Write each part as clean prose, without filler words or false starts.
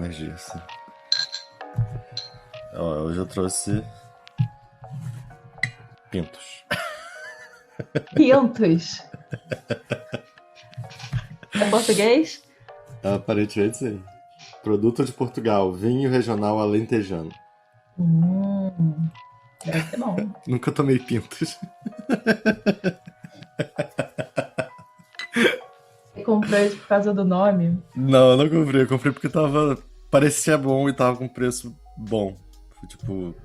energia, assim. Ó, hoje eu trouxe pintos. Pintos. É português? Aparentemente sim. Produto de Portugal, vinho regional alentejano. Deve ser bom. Nunca tomei pintos. Você comprou isso por causa do nome? Não, eu não comprei. Eu comprei porque tava. Parecia bom e tava com preço bom. Foi tipo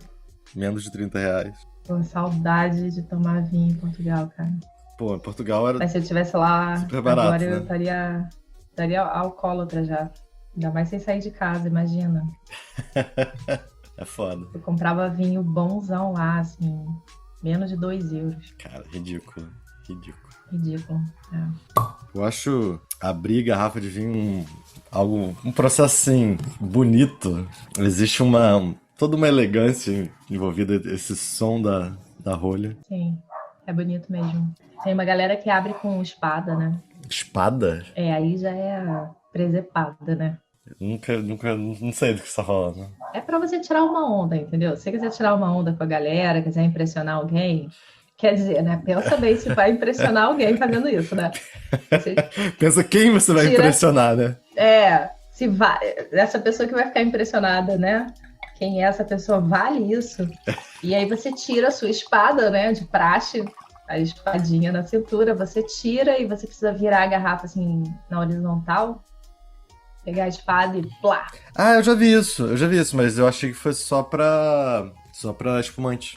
menos de R$ 30. Pô, saudade de tomar vinho em Portugal, cara. Pô, em Portugal era Mas se eu estivesse lá super agora, barato, eu né? estaria alcoólatra já. Ainda mais sem sair de casa, imagina. É foda. Eu comprava vinho bonzão lá, assim, menos de 2 euros. Cara, ridículo. Ridículo. Ridículo. É. Eu acho abrir garrafa de vinho um processo assim, bonito. Existe toda uma elegância envolvida, esse som da rolha. Sim, é bonito mesmo. Tem uma galera que abre com espada, né? Espada? Aí já é presepada, né? Nunca, não sei do que você tá falando. É pra você tirar uma onda, entendeu? Se você quiser tirar uma onda com a galera, quiser impressionar alguém, quer dizer, né? Pensa bem se vai impressionar alguém fazendo isso, né? Você Pensa quem você vai tira, impressionar, né? se vai, essa pessoa que vai ficar impressionada, né? Quem é essa pessoa vale isso? E aí você tira a sua espada, né? De praxe, a espadinha na cintura, você tira e você precisa virar a garrafa assim na horizontal, pegar a espada e plá. Ah, eu já vi isso, mas eu achei que fosse só pra espumante.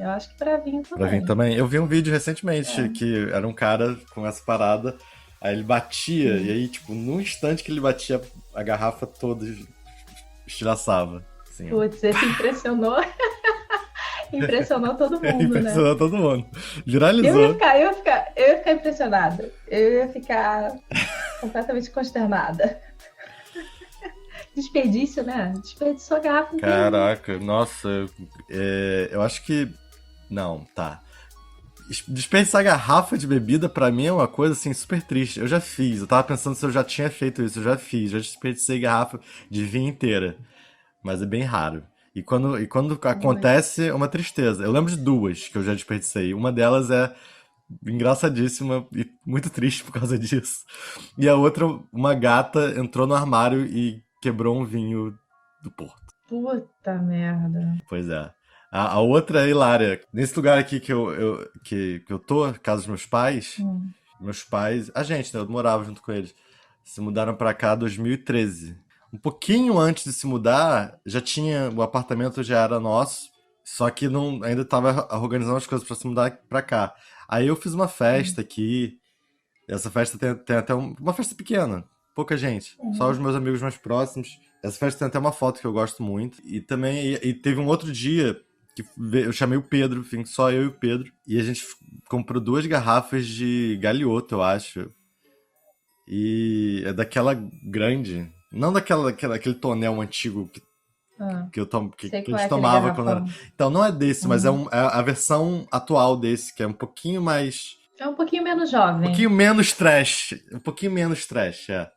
Eu acho que pra vinho Pra vir também. também. Eu vi um vídeo recentemente que era um cara com essa parada, aí ele batia, e aí, tipo, num instante que ele batia, a garrafa toda estilhaçava. Assim, ó. Putz, esse impressionou, impressionou todo mundo, né? Impressionou todo mundo. Eu ia Viralizou. ficar, eu ia ficar, eu ia ficar impressionada. Eu ia ficar completamente consternada. Desperdício, né? Desperdiçou a garrafa inteira. Caraca, nossa, eu acho que. Não, tá. Desperdiçar garrafa de bebida pra mim é uma coisa assim super triste. Eu já fiz, eu tava pensando se eu já tinha feito isso, eu já fiz, já desperdicei garrafa de vinho inteira, mas é bem raro. E quando acontece é uma tristeza. Eu lembro de duas que eu já desperdicei. Uma delas é engraçadíssima e muito triste por causa disso. E a outra, uma gata entrou no armário e quebrou um vinho do Porto. Puta merda. Pois é. A outra é hilária. Nesse lugar aqui que eu tô, casa dos meus pais, a gente, né? Eu morava junto com eles. Se mudaram pra cá em 2013. Um pouquinho antes de se mudar, o apartamento já era nosso, só que não, ainda tava organizando as coisas pra se mudar pra cá. Aí eu fiz uma festa aqui. Essa festa tem até uma festa pequena, pouca gente, só os meus amigos mais próximos. Essa festa tem até uma foto que eu gosto muito. E também e teve um outro dia que eu chamei o Pedro, enfim, só eu e o Pedro. E a gente comprou 2 garrafas de Galioto, eu acho. E é daquela grande. Não aquele tonel antigo Ah, sei que a qual é gente aquele tomava quando era. garrafão. Então, não é desse, mas Uhum. é a versão atual desse, que é um pouquinho mais. É um pouquinho menos Um jovem. pouquinho menos trash. Um pouquinho menos trash, é.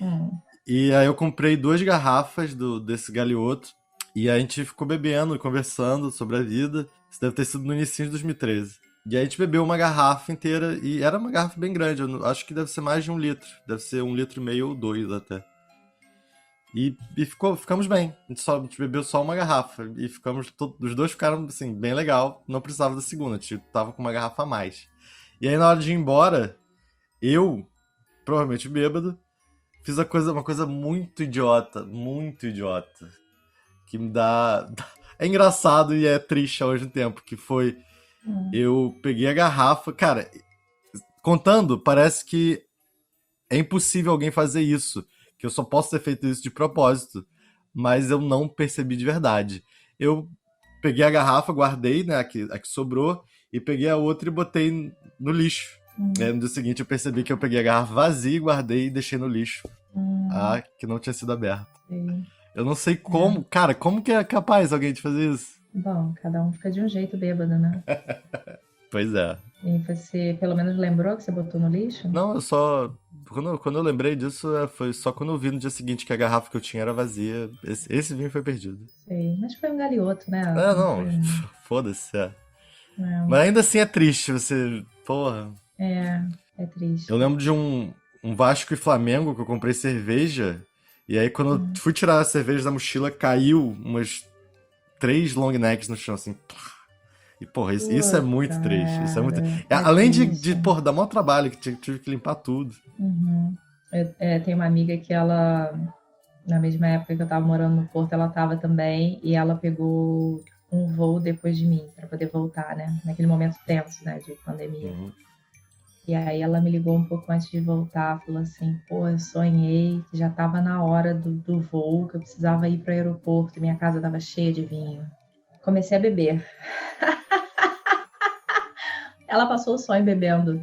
Hum. E aí eu comprei 2 garrafas desse galhoto. E a gente ficou bebendo e conversando sobre a vida. Isso deve ter sido no início de 2013. E aí a gente bebeu uma garrafa inteira. E era uma garrafa bem grande. Acho que deve ser mais de 1 litro. Deve ser 1,5 litro ou 2 até. E ficamos bem. A gente bebeu só uma garrafa. E os dois ficaram, assim, bem legal. Não precisava da segunda. A gente tava com uma garrafa a mais. E aí na hora de ir embora, eu, provavelmente bêbado, fiz uma coisa muito idiota, que me dá. É engraçado e é triste ao mesmo tempo, que foi. Hum. Eu peguei a garrafa. Cara, contando, parece que é impossível alguém fazer isso. Que eu só posso ter feito isso de propósito. Mas eu não percebi de verdade. Eu peguei a garrafa, guardei, né, a que sobrou, e peguei a outra e botei no lixo. No dia seguinte eu percebi que eu peguei a garrafa vazia, guardei e deixei no lixo. Hum. Que não tinha sido aberta. Sei. Eu não sei É. como. Cara, como que é capaz alguém de fazer isso? Bom, cada um fica de um jeito bêbado, né? Pois é. E você pelo menos lembrou que você botou no lixo? Não, eu só quando eu lembrei disso, foi só quando eu vi no dia seguinte que a garrafa que eu tinha era vazia. Esse vinho foi perdido. Sei, mas foi um galhoto, né? É, Não não, foi, foda-se, é. não. Mas ainda assim é triste, você. Porra. É Eu triste. lembro de um Vasco e Flamengo que eu comprei cerveja. E aí, quando eu fui tirar a cerveja da mochila, caiu umas 3 long necks no chão, assim. E, porra, isso é Puta muito triste. Isso é muito. merda. É Além triste. porra, dar maior trabalho, que tive que limpar tudo. Uhum. Tem uma amiga que ela, na mesma época que eu tava morando no Porto, ela tava também, e ela pegou um voo depois de mim, para poder voltar, né? Naquele momento tenso, né, de pandemia. Uhum. E aí ela me ligou um pouco antes de voltar, falou assim, pô, eu sonhei que já tava na hora do voo, que eu precisava ir para o aeroporto, minha casa tava cheia de vinho. Comecei a beber. Ela passou o sonho bebendo,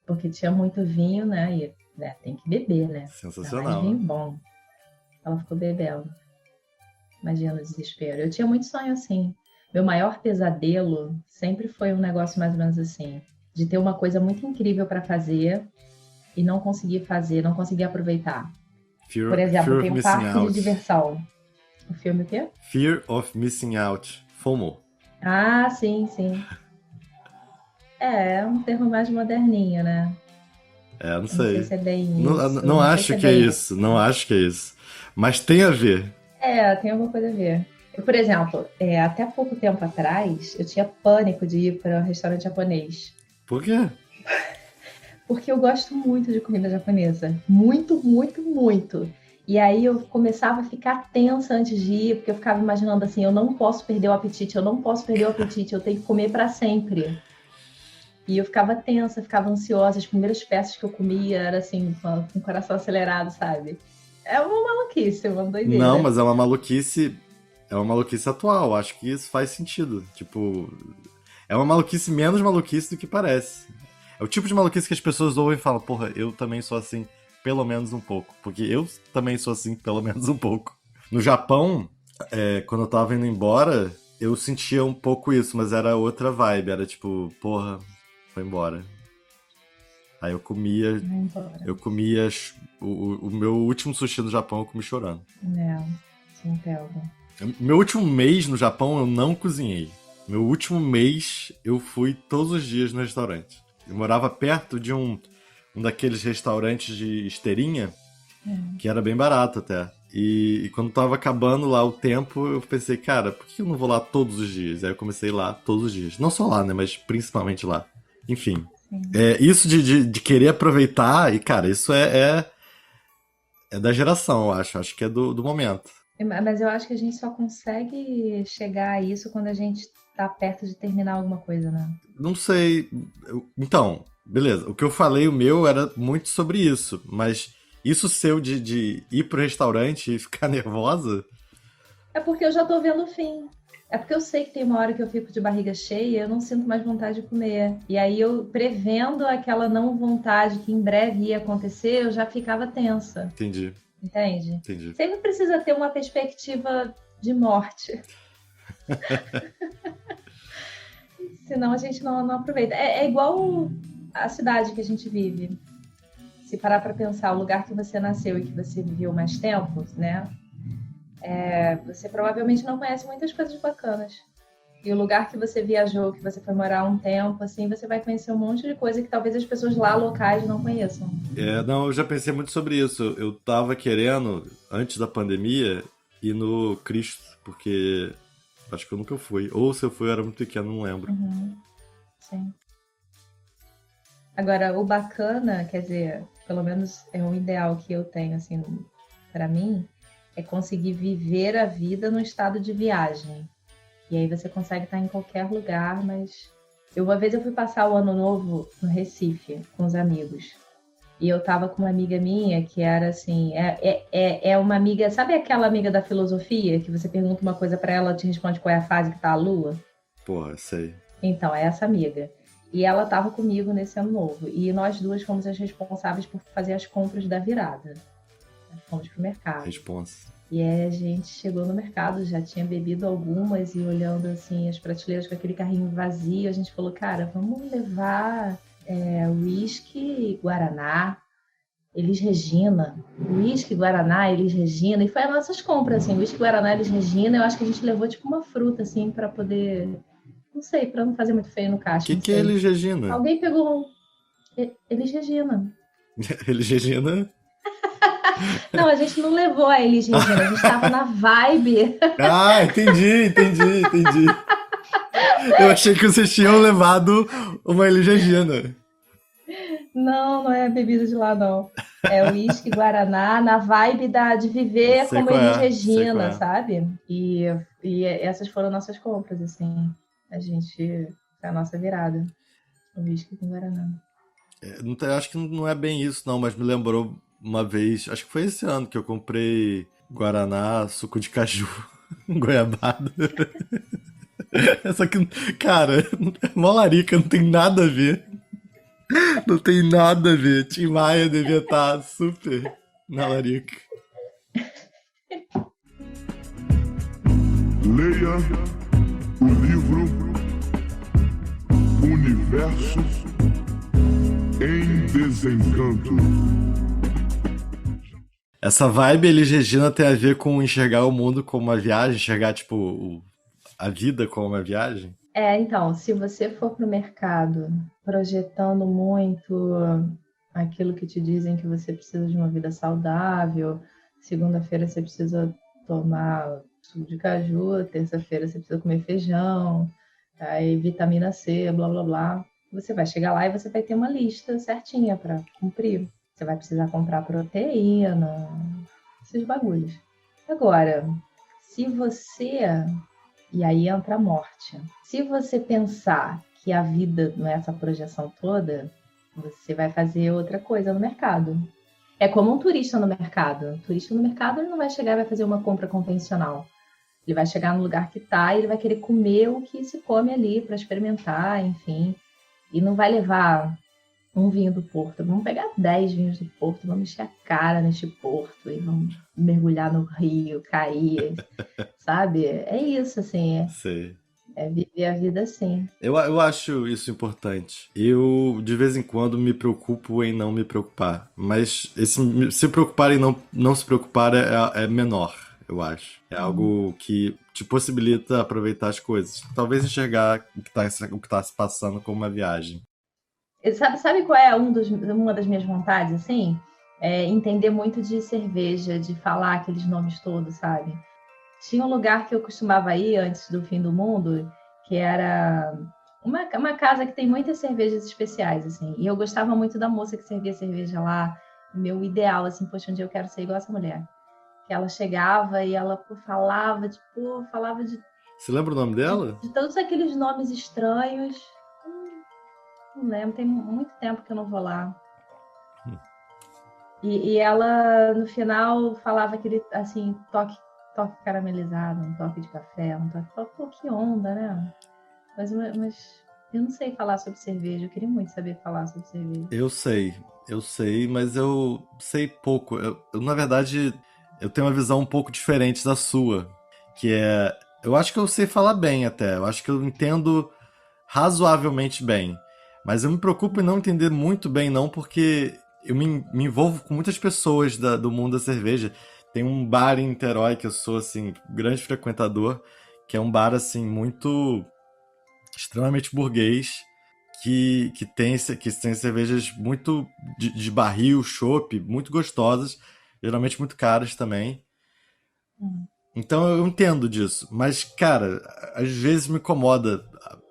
porque tinha muito vinho, né? E né, tem que beber, né? Ainda mais Sensacional. vinho bom. Ela ficou bebendo. Imagina o desespero. Eu tinha muito sonho assim. Meu maior pesadelo sempre foi um negócio mais ou menos assim, de ter uma coisa muito incrível para fazer e não conseguir fazer, não conseguir aproveitar. Por exemplo, Fear of tem um missing parque de out. diversão. O filme o quê? Fear of missing out. FOMO. Ah, sim, sim. É um termo mais moderninho, né? É, não Eu não sei sei. se é bem Não, isso. não Não sei se acho é que é bem isso. isso. Não acho que é isso. Mas tem a ver. Tem alguma coisa a ver. Eu, por exemplo, até pouco tempo atrás, eu tinha pânico de ir para um restaurante japonês. Por quê? Porque eu gosto muito de comida japonesa. Muito, muito, muito. E aí eu começava a ficar tensa antes de ir, porque eu ficava imaginando assim, eu não posso perder o apetite, eu não posso perder o apetite, eu tenho que comer para sempre. E eu ficava tensa, ficava ansiosa. As primeiras peças que eu comia era assim, com o coração acelerado, sabe? É uma maluquice, uma Não, doideira. mas é uma maluquice. É uma maluquice atual. Acho que isso faz sentido. Tipo, é uma maluquice menos maluquice do que parece. É o tipo de maluquice que as pessoas ouvem e falam, porra, eu também sou assim, pelo menos um pouco. Porque eu também sou assim, pelo menos um pouco. No Japão, quando eu tava indo embora, eu sentia um pouco isso, mas era outra vibe. Era tipo, porra, foi embora. Aí Vai embora. eu comia o meu último sushi no Japão, eu comi chorando. Te entendo. Meu último mês no Japão eu não cozinhei. Meu último mês eu fui todos os dias no restaurante. Eu morava perto de um daqueles restaurantes de esteirinha, que era bem barato até. E quando tava acabando lá o tempo, eu pensei, cara, por que eu não vou lá todos os dias? Aí eu comecei lá todos os dias. Não só lá, né, mas principalmente lá. Enfim. Sim. Isso de querer aproveitar, e cara, isso é da geração, eu acho. Acho que é do momento. Mas eu acho que a gente só consegue chegar a isso quando a gente tá perto de terminar alguma coisa, né? Não sei. Então, beleza. O que eu falei, o meu, era muito sobre isso. Mas isso seu de ir pro restaurante e ficar nervosa? É porque eu já tô vendo o fim. É porque eu sei que tem uma hora que eu fico de barriga cheia e eu não sinto mais vontade de comer. E aí eu, prevendo aquela não vontade que em breve ia acontecer, eu já ficava tensa. Entendi, Entende? entendi. Sempre precisa ter uma perspectiva de morte. Senão a gente não aproveita. É igual a cidade que a gente vive. Se parar para pensar, o lugar que você nasceu e que você viveu mais tempo, né? Você provavelmente não conhece muitas coisas bacanas. E o lugar que você viajou, que você foi morar um tempo, assim, você vai conhecer um monte de coisa que talvez as pessoas lá locais não conheçam. Não, eu já pensei muito sobre isso. Eu tava querendo, antes da pandemia, ir no Cristo, porque acho que eu nunca fui. Ou se eu fui, eu era muito pequeno, não lembro. Sim. Agora, o bacana, quer dizer, pelo menos é um ideal que eu tenho, assim, para mim, é conseguir viver a vida no estado de viagem. E aí você consegue estar em qualquer lugar, mas... Uma vez eu fui passar o ano novo no Recife, com os amigos. E eu tava com uma amiga minha que era assim... É uma amiga... Sabe aquela amiga da filosofia? Que você pergunta uma coisa para ela, ela te responde qual é a fase que tá a lua? Porra, sei. Então, é essa amiga. E ela estava comigo nesse ano novo. E nós duas fomos as responsáveis por fazer as compras da virada. Nós fomos pro mercado. Responsa. E aí a gente chegou no mercado, já tinha bebido algumas e olhando assim as prateleiras com aquele carrinho vazio, a gente falou, cara, vamos levar uísque, guaraná, Elis Regina, uísque, Guaraná, Elis Regina, e foi as nossas compras, assim, uísque, Guaraná, Elis Regina, eu acho que a gente levou tipo uma fruta, assim, para poder, não sei, para não fazer muito feio no caixa, não Que é sei. Elis Regina? Alguém pegou Elis Regina. Elis Regina? Não, a gente não levou a Elis Regina, a gente estava na vibe. Ah, entendi. Eu achei que vocês tinham levado uma Elis Regina. Não, não é bebida de lá, não. É uísque, Guaraná, na vibe de viver Sei como qual Elis é, sei qual Regina, é. sabe? E essas foram nossas compras, assim. A gente, foi a nossa virada. Uísque com Guaraná. Acho que não é bem isso, não, mas me lembrou uma vez, acho que foi esse ano que eu comprei Guaraná, suco de caju, goiabada. Só que, cara, é mó larica, não tem nada a ver. Não tem nada a ver. Tim Maia devia estar super na larica. Leia o livro Universo em Desencanto. Essa vibe Elis Regina tem a ver com enxergar o mundo como uma viagem, enxergar, tipo, a vida como uma viagem? Então, se você for pro mercado projetando muito aquilo que te dizem que você precisa de uma vida saudável, segunda-feira você precisa tomar suco de caju, terça-feira você precisa comer feijão, aí vitamina C, blá blá blá. Você vai chegar lá e você vai ter uma lista certinha para cumprir. Você vai precisar comprar proteína, esses bagulhos. Agora, se você e aí entra a morte. Se você pensar que a vida não é essa projeção toda, você vai fazer outra coisa no mercado. É como um turista no mercado. Um turista no mercado ele não vai chegar e vai fazer uma compra convencional. Ele vai chegar no lugar que está e ele vai querer comer o que se come ali para experimentar, enfim. E não vai levar um vinho do Porto. Vamos pegar 10 vinhos do Porto, vamos encher a cara neste Porto e vamos mergulhar no rio, cair, sabe? É isso, assim. Sei. É viver a vida assim. Eu acho isso importante. Eu, de vez em quando, me preocupo em não me preocupar. Mas se preocupar em não se preocupar é menor, eu acho. É algo que te possibilita aproveitar as coisas. Talvez enxergar o que tá se passando como uma viagem. Sabe qual é uma das minhas vontades, assim? É entender muito de cerveja, de falar aqueles nomes todos, sabe? Tinha um lugar que eu costumava ir antes do fim do mundo, que era uma casa que tem muitas cervejas especiais, assim. E eu gostava muito da moça que servia cerveja lá. Meu ideal, assim, poxa, um dia eu quero ser igual essa mulher. Que ela chegava e ela falava Você lembra o nome dela? de todos aqueles nomes estranhos. Não lembro, tem muito tempo que eu não vou lá. E ela, no final, falava aquele, assim, toque caramelizado, um toque de café, um toque, pô, que onda, né? Mas eu não sei falar sobre cerveja, eu queria muito saber falar sobre cerveja. Eu sei, mas eu sei pouco. Na verdade, eu tenho uma visão um pouco diferente da sua, que é, eu acho que eu sei falar bem até, eu acho que eu entendo razoavelmente bem, mas eu me preocupo em não entender muito bem não, porque eu me envolvo com muitas pessoas do mundo da cerveja. Tem um bar em Niterói que eu sou assim grande frequentador, que é um bar assim muito extremamente burguês que tem cervejas muito de barril, chopp, muito gostosas, geralmente muito caras também. Hum. Então eu entendo disso, mas cara, às vezes me incomoda.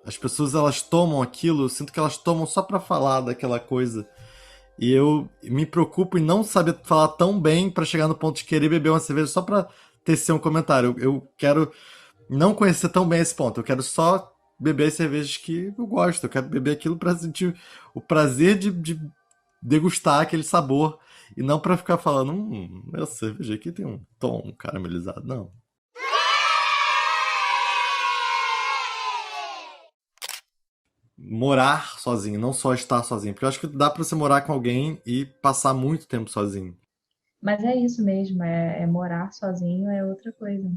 As pessoas elas tomam aquilo, eu sinto que elas tomam só pra falar daquela coisa. E eu me preocupo em não saber falar tão bem pra chegar no ponto de querer beber uma cerveja só pra tecer um comentário. Eu quero não conhecer tão bem esse ponto. Eu quero só beber as cervejas que eu gosto. Eu quero beber aquilo pra sentir o prazer de degustar aquele sabor. E não pra ficar falando, essa cerveja aqui tem um tom caramelizado. Não. Morar sozinho, não só estar sozinho. Porque eu acho que dá pra você morar com alguém e passar muito tempo sozinho. Mas é isso mesmo, é morar sozinho é outra coisa.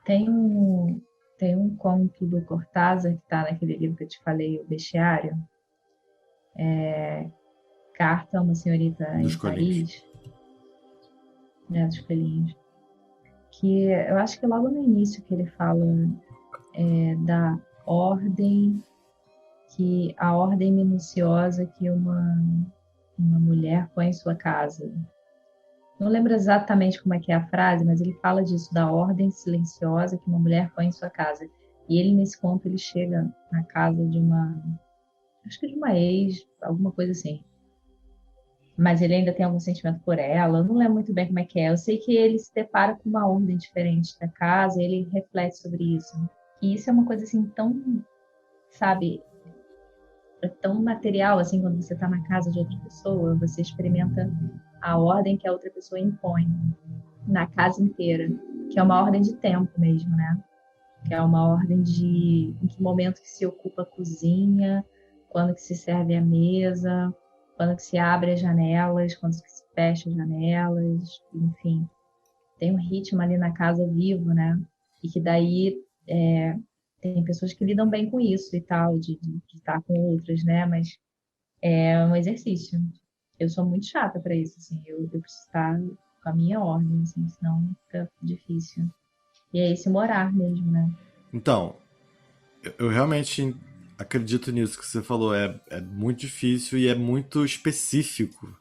Tem um, tem um conto do Cortázar que está naquele livro que eu te falei, O Bestiário, Carta a uma senhorita Dos em coelhinhos. Paris, né, dos coelhinhos, que eu acho que logo no início que ele fala da ordem, que a ordem minuciosa que uma mulher põe em sua casa. Não lembro exatamente como é que é a frase, mas ele fala disso, da ordem silenciosa que uma mulher põe em sua casa. E ele, nesse conto, ele chega na casa de acho que de uma ex, alguma coisa assim. Mas ele ainda tem algum sentimento por ela, eu não lembro muito bem como é que é. Eu sei que ele se depara com uma ordem diferente da casa, e ele reflete sobre isso. E isso é uma coisa assim tão, sabe, tão material, assim, quando você está na casa de outra pessoa, você experimenta a ordem que a outra pessoa impõe na casa inteira, que é uma ordem de tempo mesmo, né? Que é uma ordem de em que momento que se ocupa a cozinha, quando que se serve a mesa, quando que se abre as janelas, quando que se fecha as janelas, enfim. Tem um ritmo ali na casa vivo, né? E que daí tem pessoas que lidam bem com isso e tal, de estar com outras, né? Mas é um exercício. Eu sou muito chata para isso, assim. Eu preciso estar com a minha ordem, assim, senão fica difícil. E é esse morar mesmo, né? Então, eu realmente acredito nisso que você falou. É muito difícil e é muito específico.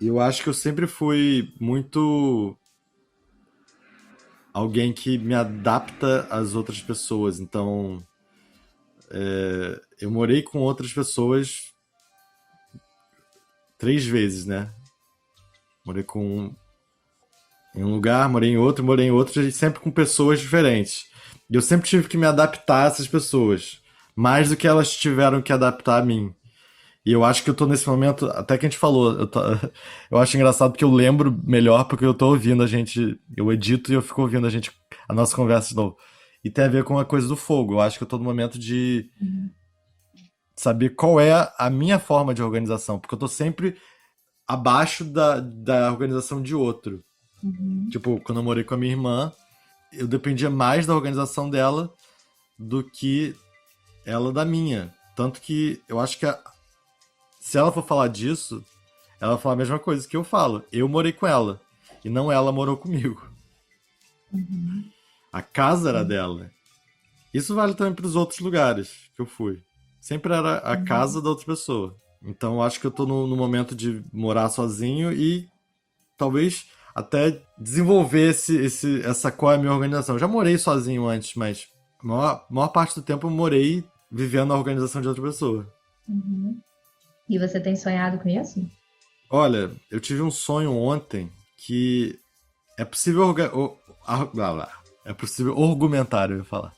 E eu acho que eu sempre fui muito alguém que me adapta às outras pessoas. Então, eu morei com outras pessoas 3 vezes, né? Morei em um lugar, morei em outro, e sempre com pessoas diferentes. E eu sempre tive que me adaptar a essas pessoas, mais do que elas tiveram que adaptar a mim. E eu acho que eu tô nesse momento, até que a gente falou, eu acho engraçado porque eu lembro melhor porque eu tô ouvindo a gente, eu edito e eu fico ouvindo a nossa conversa de novo. E tem a ver com a coisa do fogo. Eu acho que eu tô no momento de saber qual é a minha forma de organização, porque eu tô sempre abaixo da organização de outro. Tipo, quando eu morei com a minha irmã, eu dependia mais da organização dela do que ela da minha. Tanto que eu acho que se ela for falar disso, ela vai falar a mesma coisa que eu falo. Eu morei com ela, e não ela morou comigo. A casa era dela. Isso vale também para os outros lugares que eu fui. Sempre era a casa da outra pessoa. Então eu acho que eu tô no momento de morar sozinho e talvez até desenvolver essa qual é a minha organização. Eu já morei sozinho antes, mas a maior parte do tempo eu morei vivendo a organização de outra pessoa. E você tem sonhado com isso? Olha, eu tive um sonho ontem que é possível é possível argumentar, eu ia falar.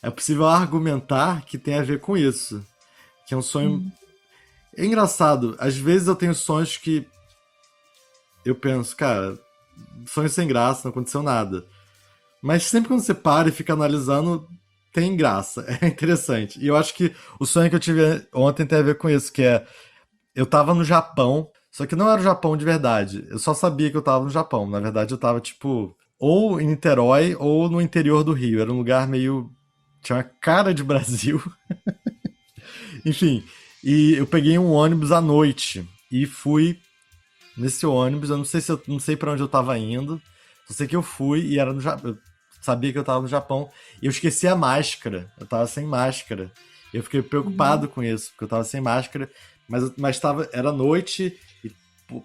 É possível argumentar que tem a ver com isso. Que é um sonho. É engraçado. Às vezes eu tenho sonhos que eu penso, cara, sonho sem graça, não aconteceu nada. Mas sempre quando você para e fica analisando, tem graça. É interessante. E eu acho que o sonho que eu tive ontem tem a ver com isso, que é... Eu tava no Japão, só que não era o Japão de verdade. Eu só sabia que eu tava no Japão. Na verdade, eu tava, tipo, ou em Niterói ou no interior do Rio. Era um lugar meio... Tinha uma cara de Brasil. Enfim, e eu peguei um ônibus à noite e fui nesse ônibus. Eu não sei para onde eu tava indo. Só sei que eu fui e era no Japão. Eu sabia que eu tava no Japão e eu esqueci a máscara. Eu tava sem máscara. Eu fiquei preocupado com isso, porque eu tava sem máscara, mas era noite e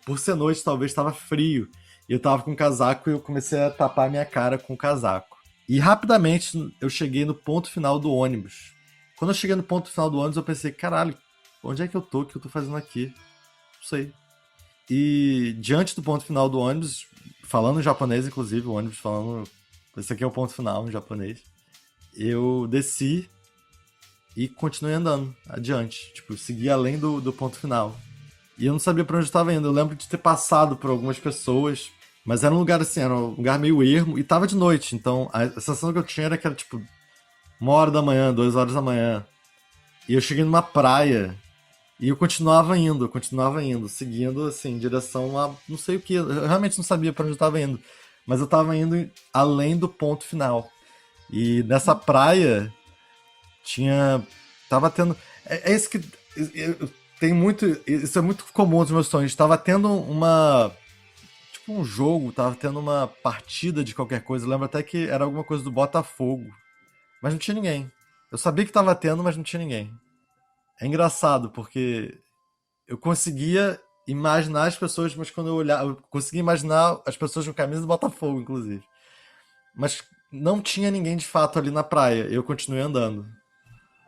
por ser noite talvez estava frio. E eu tava com casaco e eu comecei a tapar minha cara com o casaco. E rapidamente eu cheguei no ponto final do ônibus. Quando eu cheguei no ponto final do ônibus, eu pensei, caralho, onde é que eu tô? O que eu tô fazendo aqui? Não sei. E diante do ponto final do ônibus, falando em japonês, inclusive, o ônibus falando, esse aqui é o ponto final em japonês, eu desci e continuei andando adiante. Tipo, segui além do ponto final. E eu não sabia pra onde eu tava indo. Eu lembro de ter passado por algumas pessoas, mas era um lugar assim, era um lugar meio ermo e tava de noite. Então a sensação que eu tinha era que era tipo 1h da manhã, 2h da manhã. E eu cheguei numa praia e eu continuava indo, seguindo assim, em direção a não sei o que. Eu realmente não sabia pra onde eu tava indo, mas eu tava indo além do ponto final. E nessa praia tava tendo. É isso que. tem muito. Isso é muito comum nos meus sonhos. Tava tendo uma. Tipo um jogo, tava tendo uma partida de qualquer coisa. Eu lembro até que era alguma coisa do Botafogo. Mas não tinha ninguém. Eu sabia que tava tendo, mas não tinha ninguém. É engraçado, porque eu conseguia imaginar as pessoas, mas quando eu olhava. Eu conseguia imaginar as pessoas com camisa do Botafogo, inclusive. Mas não tinha ninguém de fato ali na praia. Eu continuei andando.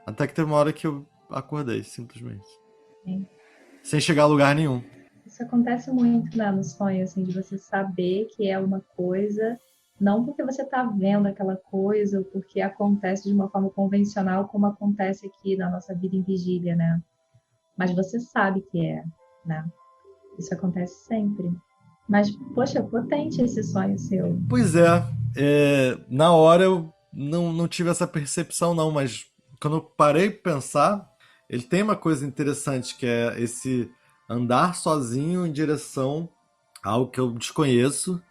Até que teve uma hora que eu acordei, simplesmente. Sim. Sem chegar a lugar nenhum. Isso acontece muito, né, no sonho, assim, de você saber que é uma coisa, não porque você está vendo aquela coisa, ou porque acontece de uma forma convencional, como acontece aqui na nossa vida em vigília, né? Mas você sabe que é, né? Isso acontece sempre. Mas, poxa, potente esse sonho seu. Pois é, na hora eu não tive essa percepção não, mas quando eu parei pra pensar, ele tem uma coisa interessante que é esse andar sozinho em direção a algo que eu desconheço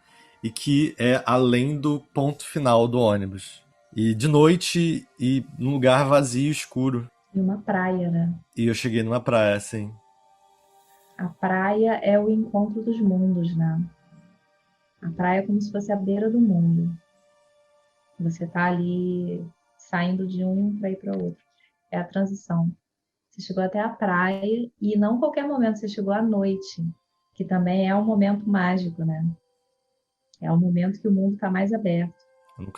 e que é além do ponto final do ônibus. E de noite e num lugar vazio e escuro. E uma praia, né? E eu cheguei numa praia, assim. A praia é o encontro dos mundos, né? A praia é como se fosse a beira do mundo. Você tá ali saindo de um para ir para o outro. É a transição. Você chegou até a praia e não qualquer momento, você chegou à noite, que também é um momento mágico, né? É um momento que o mundo está mais aberto.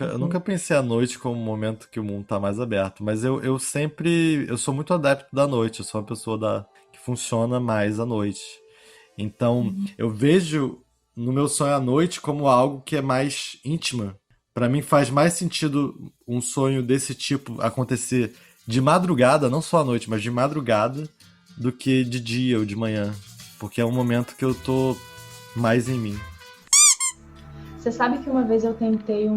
Eu nunca pensei a noite como um momento que o mundo tá mais aberto, mas eu sempre. Eu sou muito adepto da noite, eu sou uma pessoa que funciona mais à noite. Então, eu vejo no meu sonho à noite como algo que é mais íntima. Pra mim faz mais sentido um sonho desse tipo acontecer de madrugada, não só à noite, mas de madrugada, do que de dia ou de manhã. Porque é um momento que eu tô mais em mim. Você sabe que uma vez eu tentei eu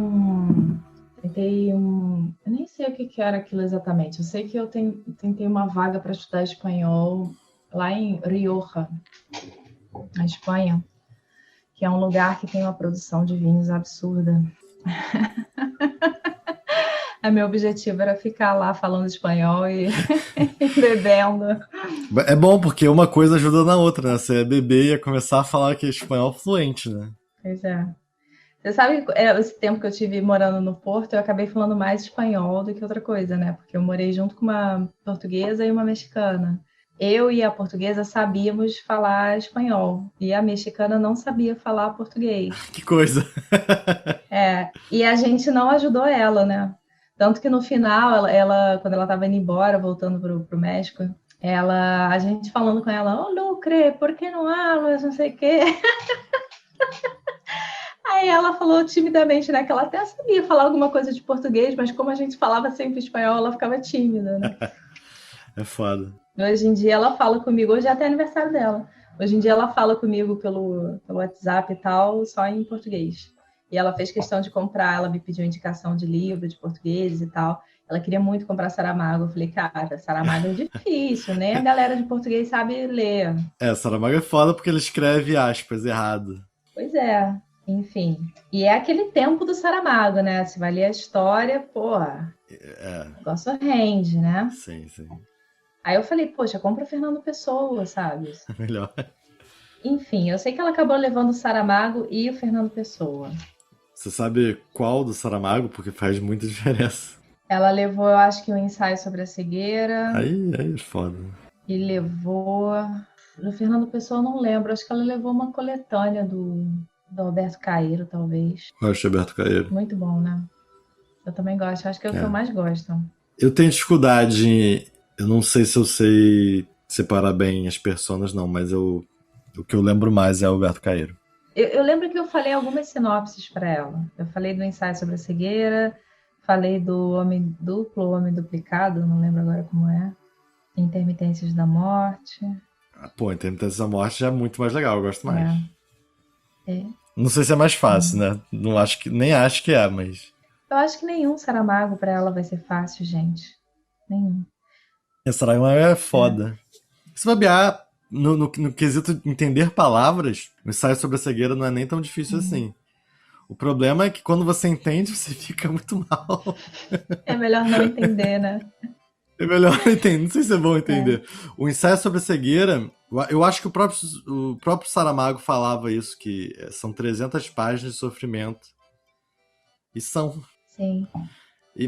nem sei o que era aquilo exatamente. Eu sei que eu tentei uma vaga para estudar espanhol lá em Rioja, na Espanha, que é um lugar que tem uma produção de vinhos absurda. Meu objetivo era ficar lá falando espanhol e bebendo. É bom, porque uma coisa ajuda na outra, né? Você é beber e ia começar a falar aquele espanhol fluente, né? Pois é. Você sabe, esse tempo que eu tive morando no Porto, eu acabei falando mais espanhol do que outra coisa, né? Porque eu morei junto com uma portuguesa e uma mexicana. Eu e a portuguesa sabíamos falar espanhol e a mexicana não sabia falar português. Que coisa! E a gente não ajudou ela, né? Tanto que no final, quando ela estava indo embora, voltando pro México, a gente falando com ela, Lucre, por que não hablas, não sei o quê. Aí ela falou timidamente, né, que ela até sabia falar alguma coisa de português, mas como a gente falava sempre espanhol, ela ficava tímida, né? É foda. Hoje em dia ela fala comigo, hoje é até aniversário dela. Hoje em dia ela fala comigo pelo WhatsApp e tal, só em português. E ela fez questão de comprar, ela me pediu indicação de livro de português e tal. Ela queria muito comprar Saramago. Eu falei, cara, Saramago é difícil, nem a galera de português sabe ler. Saramago é foda porque ele escreve aspas errado. Pois é, enfim. E é aquele tempo do Saramago, né? Você vai ler a história, porra, o negócio rende, né? Sim, sim. Aí eu falei, poxa, compra o Fernando Pessoa, sabe? Melhor. Enfim, eu sei que ela acabou levando o Saramago e o Fernando Pessoa. Você sabe qual do Saramago? Porque faz muita diferença. Ela levou, eu acho que um ensaio sobre a cegueira. Aí é foda. E levou... Do Fernando Pessoa eu não lembro. Acho que ela levou uma coletânea do Alberto Caeiro, talvez. Eu acho Alberto Caeiro. Muito bom, né? Eu também gosto. Acho que é o que eu mais gosto. Eu tenho dificuldade... Eu não sei se eu sei separar bem as personas, não. Mas o que eu lembro mais é Alberto Caeiro. Eu lembro que eu falei algumas sinopses para ela. Eu falei do ensaio sobre a cegueira, falei do Homem Duplo, Homem Duplicado, não lembro agora como é. Intermitências da Morte. Intermitências da Morte já é muito mais legal, eu gosto mais. É. Não sei se é mais fácil, né? Não acho que, nem acho que é, mas... Eu acho que nenhum Saramago para ela vai ser fácil, gente. Nenhum. Saramago é foda. Se bobear... No quesito entender palavras, o ensaio sobre a cegueira não é nem tão difícil assim. O problema é que quando você entende, você fica muito mal. É melhor não entender, né? É melhor entender, não sei se é bom entender. O ensaio sobre a cegueira, eu acho que o próprio Saramago falava isso, que são 300 páginas de sofrimento. E são. Sim.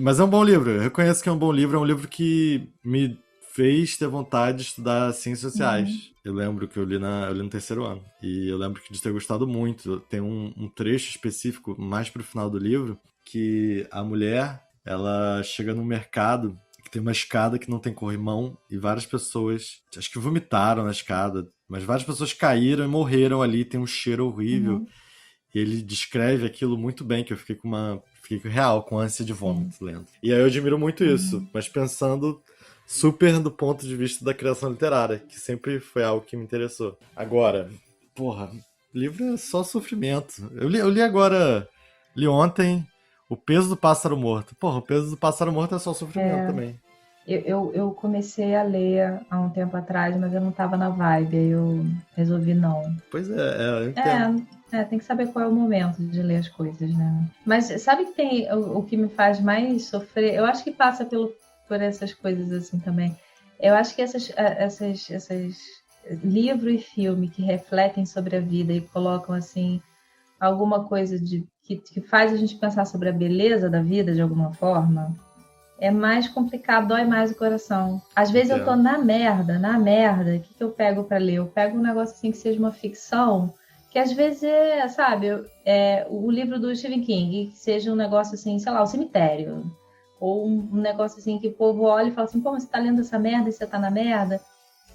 Mas é um bom livro, eu reconheço que é um bom livro, é um livro que me fez ter vontade de estudar ciências sociais. Eu lembro que eu li no terceiro ano. E eu lembro de ter gostado muito. Tem um trecho específico, mais pro final do livro, que a mulher, ela chega num mercado que tem uma escada que não tem corrimão e várias pessoas, acho que vomitaram na escada, mas várias pessoas caíram e morreram ali, tem um cheiro horrível. E ele descreve aquilo muito bem, que eu fiquei real, com ânsia de vômito lendo. E aí eu admiro muito isso, mas pensando super do ponto de vista da criação literária, que sempre foi algo que me interessou. Agora, porra, livro é só sofrimento. Eu li ontem O Peso do Pássaro Morto. Porra, O Peso do Pássaro Morto é só sofrimento também. Eu comecei a ler há um tempo atrás, mas eu não tava na vibe, aí eu resolvi não. Pois eu entendo. Tem que saber qual é o momento de ler as coisas, né? Mas sabe que tem o que me faz mais sofrer? Eu acho que passa por essas coisas assim também. Eu acho que essas livro e filme que refletem sobre a vida e colocam assim alguma coisa que faz a gente pensar sobre a beleza da vida de alguma forma, é mais complicado, dói mais o coração. Às vezes eu tô na merda, o que eu pego pra ler? Eu pego um negócio assim que seja uma ficção, que às vezes sabe, o livro do Stephen King, que seja um negócio assim, sei lá, o cemitério, ou um negócio assim que o povo olha e fala assim, pô, mas você tá lendo essa merda e você tá na merda?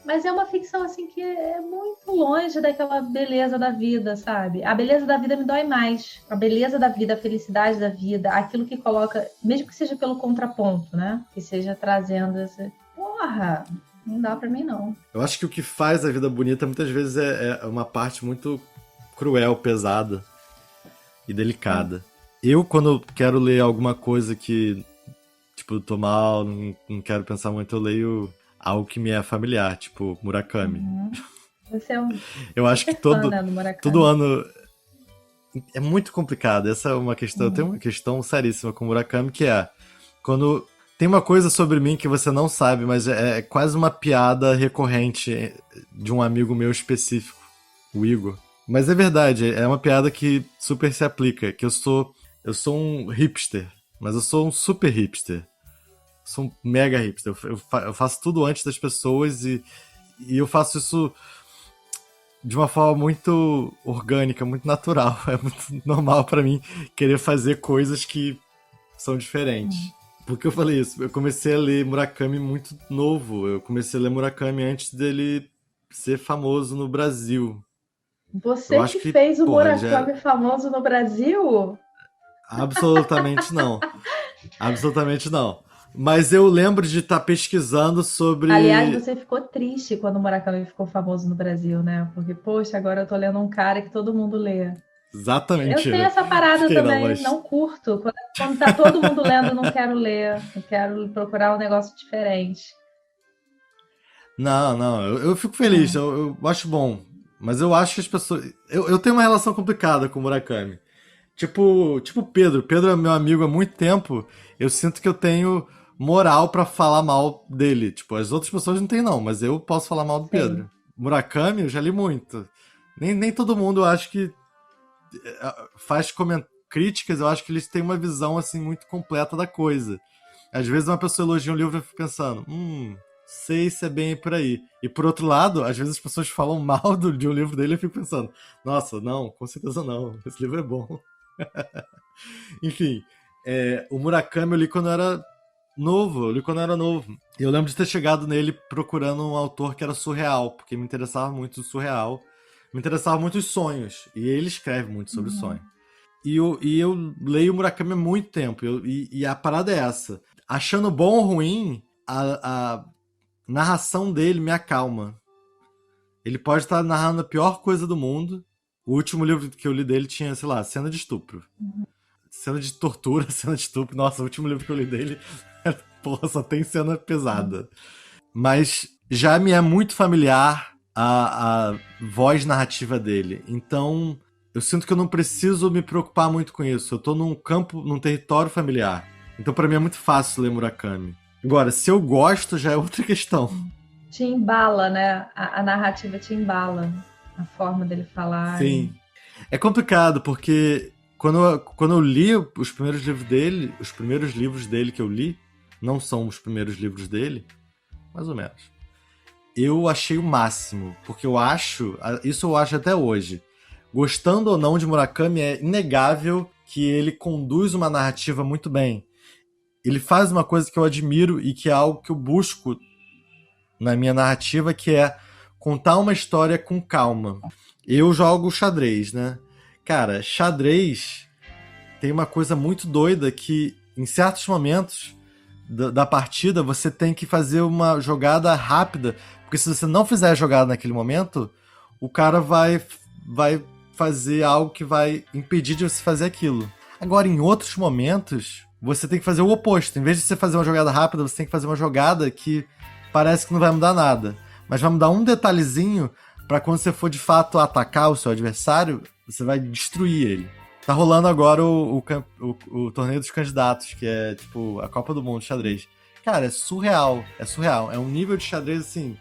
Mas é uma ficção assim que é muito longe daquela beleza da vida, sabe? A beleza da vida me dói mais. A beleza da vida, a felicidade da vida, aquilo que coloca, mesmo que seja pelo contraponto, né? Que seja trazendo essa... Porra, não dá pra mim, não. Eu acho que o que faz a vida bonita muitas vezes é uma parte muito cruel, pesada e delicada. Eu, quando quero ler alguma coisa que, tipo, tô mal, não quero pensar muito, eu leio algo que me é familiar, tipo Murakami. Você é um eu acho que fã, né, do Murakami. todo ano é muito complicado. Essa é uma questão, eu tenho uma questão seríssima com Murakami, que é quando tem uma coisa sobre mim que você não sabe, mas é quase uma piada recorrente de um amigo meu específico, o Igor. Mas é verdade, é uma piada que super se aplica, que eu sou um hipster, mas eu sou um super hipster. Sou um mega hipster. Eu faço tudo antes das pessoas e eu faço isso de uma forma muito orgânica, muito natural. É muito normal pra mim querer fazer coisas que são diferentes. Por que eu falei isso? Eu comecei a ler Murakami muito novo. Eu comecei a ler Murakami antes dele ser famoso no Brasil. Você que fez o Murakami famoso no Brasil? Absolutamente não. Absolutamente não. Mas eu lembro de estar pesquisando sobre... Aliás, você ficou triste quando o Murakami ficou famoso no Brasil, né? Porque, poxa, agora eu tô lendo um cara que todo mundo lê. Exatamente. Eu tenho essa parada também, não curto. Quando tá todo mundo lendo, eu não quero ler. Eu quero procurar um negócio diferente. Não, eu fico feliz, eu acho bom. Mas eu acho que as pessoas... Eu tenho uma relação complicada com o Murakami. Tipo Pedro. Pedro é meu amigo há muito tempo. Eu sinto que eu tenho moral pra falar mal dele. Tipo, as outras pessoas não tem não, mas eu posso falar mal do Pedro. Murakami eu já li muito. Nem todo mundo, eu acho que faz críticas, eu acho que eles têm uma visão assim muito completa da coisa. Às vezes uma pessoa elogia um livro e eu fico pensando, sei se é bem por aí. E por outro lado, às vezes as pessoas falam mal de um livro dele e eu fico pensando, nossa, não, com certeza não, esse livro é bom. Enfim, o Murakami eu li quando eu era novo. E eu lembro de ter chegado nele procurando um autor que era surreal, porque me interessava muito o surreal, me interessava muito os sonhos, e ele escreve muito sobre sonho. E eu leio o Murakami há muito tempo, e a parada é essa. Achando bom ou ruim, a narração dele me acalma. Ele pode estar narrando a pior coisa do mundo. O último livro que eu li dele tinha, sei lá, cena de estupro. Cena de tortura, cena de estupro. Nossa, o último livro que eu li dele, porra, só tem cena pesada. Mas já me é muito familiar a voz narrativa dele. Então, eu sinto que eu não preciso me preocupar muito com isso. Eu tô num território familiar. Então, pra mim é muito fácil ler Murakami. Agora, se eu gosto, já é outra questão. Te embala, né? A narrativa te embala. A forma dele falar. Sim. É complicado, porque quando eu li os primeiros livros dele, os primeiros livros dele que eu li, não são os primeiros livros dele, mais ou menos. Eu achei o máximo, porque isso eu acho até hoje. Gostando ou não de Murakami, é inegável que ele conduz uma narrativa muito bem. Ele faz uma coisa que eu admiro e que é algo que eu busco na minha narrativa, que é contar uma história com calma. Eu jogo xadrez, né? Cara, xadrez tem uma coisa muito doida que, em certos momentos da partida, você tem que fazer uma jogada rápida, porque se você não fizer a jogada naquele momento, o cara vai fazer algo que vai impedir de você fazer aquilo. Agora, em outros momentos, você tem que fazer o oposto. Em vez de você fazer uma jogada rápida, você tem que fazer uma jogada que parece que não vai mudar nada, mas vai mudar um detalhezinho para quando você for de fato atacar o seu adversário, você vai destruir ele. Tá rolando agora o torneio dos candidatos, que é tipo a Copa do Mundo de xadrez. Cara, é surreal. É um nível de xadrez assim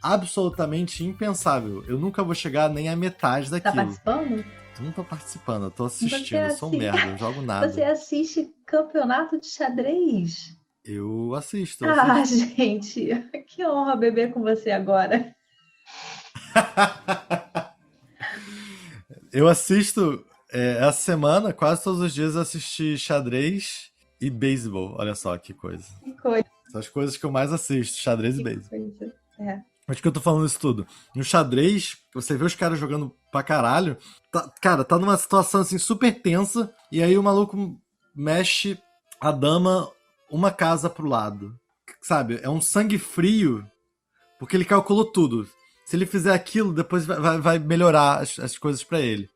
absolutamente impensável. Eu nunca vou chegar nem à metade daquilo. Tá participando? Eu não tô participando, eu tô assistindo. Eu sou um merda, eu não jogo nada. Você assiste campeonato de xadrez? Eu assisto. Gente, que honra beber com você agora. Eu assisto, essa semana, quase todos os dias eu assisti xadrez e beisebol. Olha só que coisa. Que coisa. São as coisas que eu mais assisto, xadrez e beisebol. É. Mas que eu tô falando isso tudo? No xadrez, você vê os caras jogando pra caralho, tá numa situação assim super tensa, e aí o maluco mexe a dama uma casa pro lado. Sabe? É um sangue frio, porque ele calculou tudo. Se ele fizer aquilo, depois vai melhorar as coisas pra ele.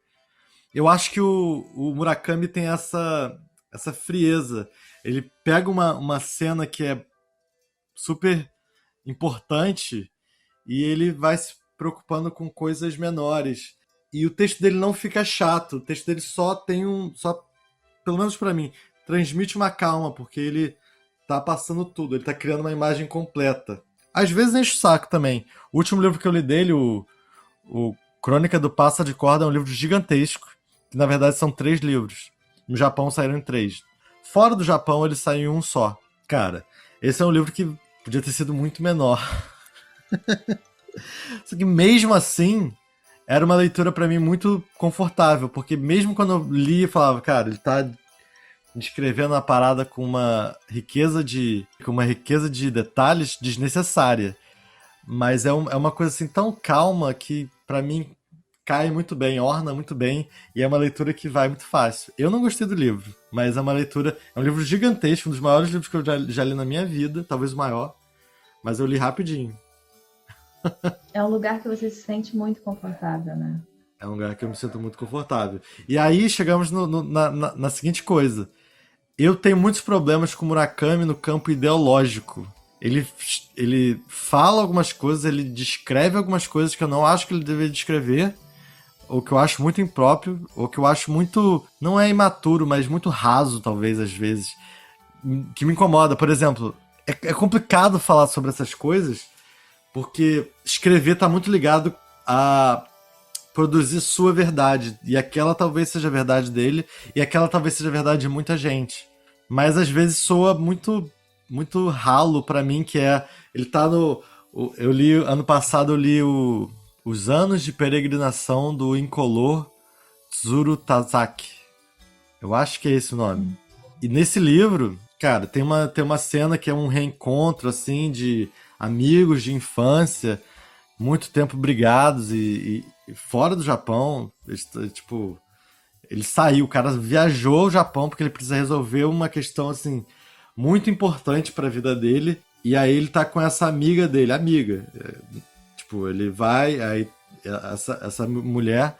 Eu acho que o Murakami tem essa frieza. Ele pega uma cena que é super importante e ele vai se preocupando com coisas menores. E o texto dele não fica chato. O texto dele só pelo menos pra mim, transmite uma calma, porque ele tá passando tudo. Ele tá criando uma imagem completa. Às vezes enche o saco também. O último livro que eu li dele, o Crônica do Pássaro de Corda, é um livro gigantesco, que na verdade são 3 livros. No Japão saíram em 3. Fora do Japão ele saiu em um só. Cara, esse é um livro que podia ter sido muito menor. Só que mesmo assim, era uma leitura pra mim muito confortável, porque mesmo quando eu li, eu falava, cara, ele tá descrevendo a parada com uma riqueza de detalhes desnecessária. Mas é uma coisa assim tão calma que pra mim cai muito bem, orna muito bem, e é uma leitura que vai muito fácil. Eu não gostei do livro, mas é um livro gigantesco, um dos maiores livros que eu já li na minha vida, talvez o maior, mas eu li rapidinho. É um lugar que você se sente muito confortável, né? É um lugar que eu me sinto muito confortável. E aí chegamos na seguinte coisa. Eu tenho muitos problemas com o Murakami no campo ideológico. Ele fala algumas coisas, ele descreve algumas coisas que eu não acho que ele deveria descrever, ou que eu acho muito impróprio, ou que eu acho muito... não é imaturo, mas muito raso, talvez, às vezes. Que me incomoda. Por exemplo, é complicado falar sobre essas coisas, porque escrever tá muito ligado a produzir sua verdade. E aquela talvez seja a verdade dele, e aquela talvez seja a verdade de muita gente. Mas às vezes soa muito, muito ralo pra mim, que é... ele tá no... ano passado eu li Os Anos de Peregrinação do Incolor Tsuru Tazaki. Eu acho que é esse o nome. E nesse livro, cara, tem uma cena que é um reencontro, assim, de amigos de infância, muito tempo brigados e fora do Japão, ele saiu, o cara viajou ao Japão porque ele precisa resolver uma questão, assim, muito importante pra vida dele, e aí ele tá com essa amiga dele, ele vai, aí essa mulher,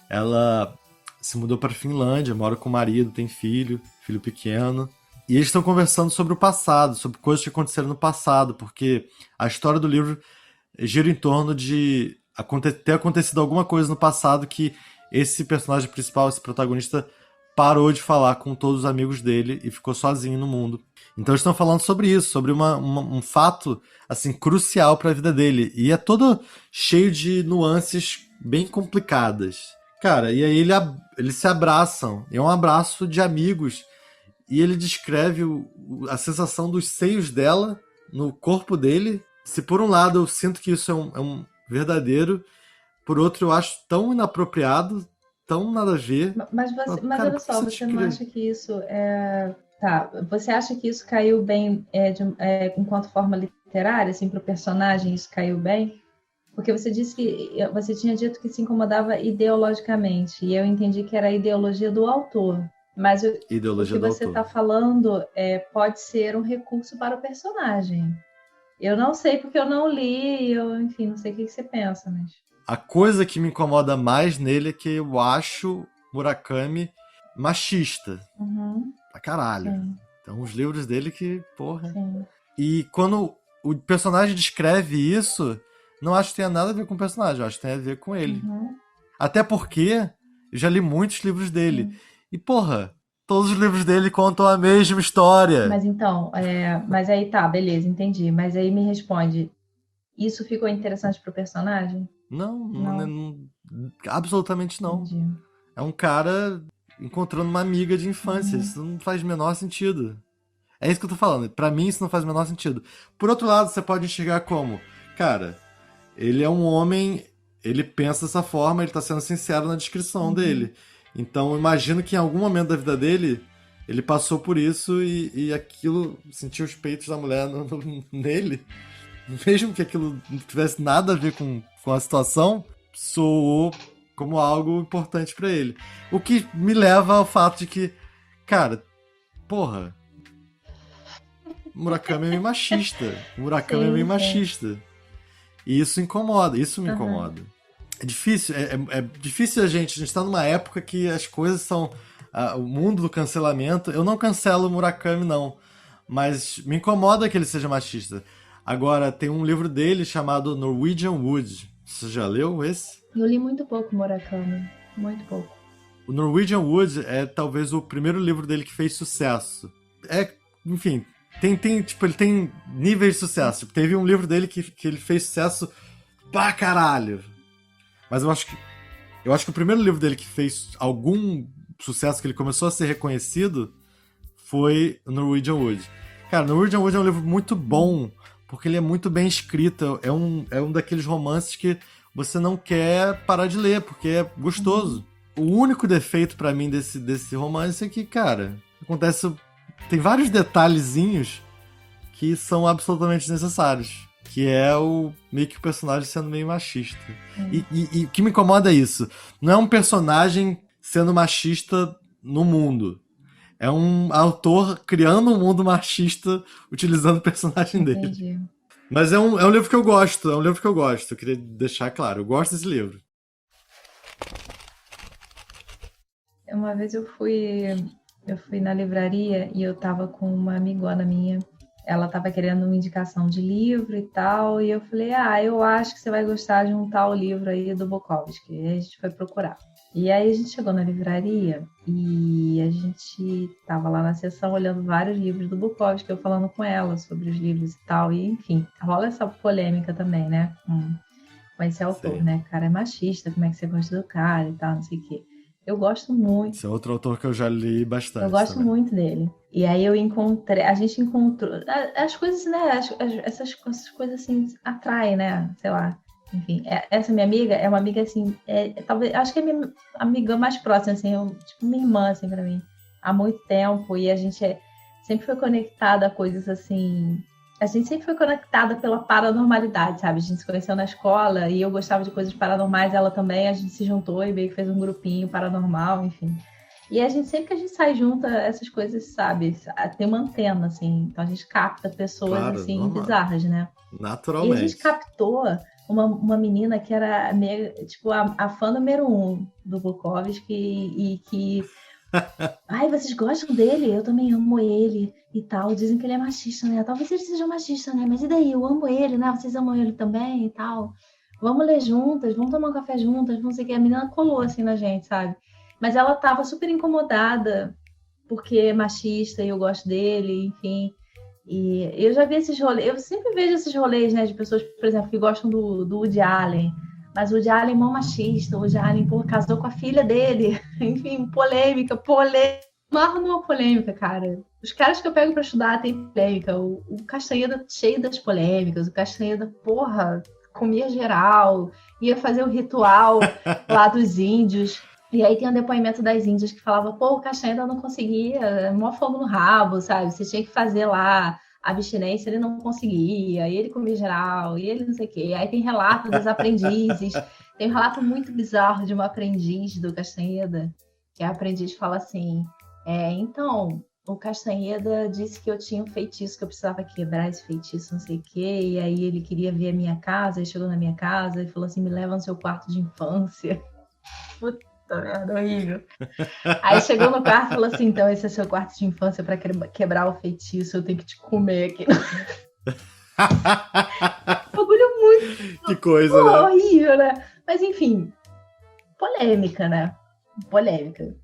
ela se mudou pra Finlândia, mora com o marido, tem filho pequeno, e eles estão conversando sobre o passado, sobre coisas que aconteceram no passado, porque a história do livro gira em torno de ter acontecido alguma coisa no passado que esse personagem principal, esse protagonista, parou de falar com todos os amigos dele e ficou sozinho no mundo. Então eles estão falando sobre isso, sobre um fato assim crucial para a vida dele. E é todo cheio de nuances bem complicadas. Cara, e aí eles se abraçam. É um abraço de amigos. E ele descreve a sensação dos seios dela no corpo dele. Se por um lado eu sinto que isso é um verdadeiro, por outro eu acho tão inapropriado, tão nada a ver. Mas Cara, olha só, você não acha que isso é... Tá, você acha que isso caiu bem enquanto forma literária, assim, para o personagem, isso caiu bem? Porque você disse que você tinha dito que se incomodava ideologicamente, e eu entendi que era a ideologia do autor. Mas o que você está falando pode ser um recurso para o personagem. Eu não sei porque eu não li, enfim, não sei o que você pensa, mas... A coisa que me incomoda mais nele é que eu acho Murakami machista. Pra caralho. Sim. Então, os livros dele que, porra... Sim. E quando o personagem descreve isso, não acho que tenha nada a ver com o personagem, eu acho que tem a ver com ele. Até porque eu já li muitos livros dele. E, porra, todos os livros dele contam a mesma história. Mas então, mas aí tá, beleza, entendi. Mas aí me responde, isso ficou interessante pro personagem? Não, absolutamente não. Entendi. É um cara encontrando uma amiga de infância. Isso não faz o menor sentido. É isso que eu tô falando. Pra mim, isso não faz o menor sentido. Por outro lado, você pode enxergar como... Cara, ele é um homem... Ele pensa dessa forma, ele tá sendo sincero na descrição dele. Então, eu imagino que em algum momento da vida dele, ele passou por isso e aquilo... Sentiu os peitos da mulher nele. Mesmo que aquilo não tivesse nada a ver com a situação, soou como algo importante pra ele. O que me leva ao fato de que, cara, porra, Murakami é meio machista. Murakami é meio machista. E isso incomoda, isso me incomoda. É difícil, é difícil a gente tá numa época que as coisas são... o mundo do cancelamento, eu não cancelo o Murakami, não. Mas me incomoda que ele seja machista. Agora, tem um livro dele chamado Norwegian Wood. Você já leu esse? Eu li muito pouco Murakami. Muito pouco. O Norwegian Wood é talvez o primeiro livro dele que fez sucesso. Enfim, tipo, ele tem níveis de sucesso. Teve um livro dele que ele fez sucesso pra caralho. Mas eu acho que o primeiro livro dele que fez algum sucesso, que ele começou a ser reconhecido, foi o Norwegian Wood. Cara, Norwegian Wood é um livro muito bom, porque ele é muito bem escrito. É um daqueles romances que você não quer parar de ler, porque é gostoso. O único defeito pra mim desse romance é que, cara, tem vários detalhezinhos que são absolutamente necessários. Que é meio que o personagem sendo meio machista. E o que me incomoda é isso. Não é um personagem sendo machista no mundo. É um autor criando um mundo machista utilizando o personagem dele. Mas é um livro que eu gosto. Eu queria deixar claro. Eu gosto desse livro. Uma vez eu fui na livraria e eu tava com uma amigona minha. Ela tava querendo uma indicação de livro e tal. E eu falei, eu acho que você vai gostar de um tal livro aí do Bukowski. E a gente foi procurar. E aí a gente chegou na livraria e a gente tava lá na sessão olhando vários livros do Bukowski, eu falando com ela sobre os livros e tal. E, enfim, rola essa polêmica também, né? Com esse autor, né? O cara é machista, como é que você gosta do cara e tal, não sei o quê. Eu gosto muito. Esse é outro autor que eu já li bastante. Eu gosto muito dele. E aí a gente encontrou... As coisas, né? Essas coisas assim atraem, né? Sei lá. Enfim, essa minha amiga é uma amiga assim, talvez, acho que é a minha amiga mais próxima, assim, tipo minha irmã, assim, pra mim, há muito tempo, e a gente sempre foi conectada a coisas assim, a gente sempre foi conectada pela paranormalidade, sabe? A gente se conheceu na escola e eu gostava de coisas paranormais, ela também, a gente se juntou e meio que fez um grupinho paranormal, enfim. E a gente, sempre que a gente sai junto, essas coisas, sabe? Tem uma antena, assim, então a gente capta pessoas, claro, assim, normal. Bizarras, né? Naturalmente. E a gente captou uma menina que era tipo a fã número 1 do Bukowski e que vocês gostam dele? Eu também amo ele e tal, dizem que ele é machista, né? Talvez ele seja machista, né? Mas e daí? Eu amo ele, né? Vocês amam ele também e tal. Vamos ler juntas, vamos tomar um café juntas, não sei o que. A menina colou assim na gente, sabe? Mas ela tava super incomodada, porque é machista e eu gosto dele, enfim. E eu já vi esses rolês, eu sempre vejo esses rolês, né, de pessoas, por exemplo, que gostam do Woody Allen. Mas o Woody Allen é mó machista, o Woody Allen, pô, casou com a filha dele. Enfim, polêmica. Marro numa polêmica, cara. Os caras que eu pego pra estudar tem polêmica. O Castanheda cheio das polêmicas. O Castanheda, porra, comia geral, ia fazer o ritual lá dos índios. E aí tem um depoimento das índias que falava, pô, o Castanheda não conseguia, mó fogo no rabo, sabe? Você tinha que fazer lá a abstinência, ele não conseguia, e ele comia geral, e ele não sei o quê. Aí tem relato dos aprendizes, tem um relato muito bizarro de uma aprendiz do Castanheda, que a aprendiz fala assim, então, o Castanheda disse que eu tinha um feitiço, que eu precisava quebrar esse feitiço, não sei o quê, e aí ele queria ver a minha casa, ele chegou na minha casa e falou assim, me leva no seu quarto de infância. Puta merda, horrível. Aí chegou no quarto e falou assim, então esse é seu quarto de infância para quebrar o feitiço, eu tenho que te comer aqui. Bagulho muito... Que coisa, né? Horrível, né? Mas enfim, polêmica, né? Polêmica.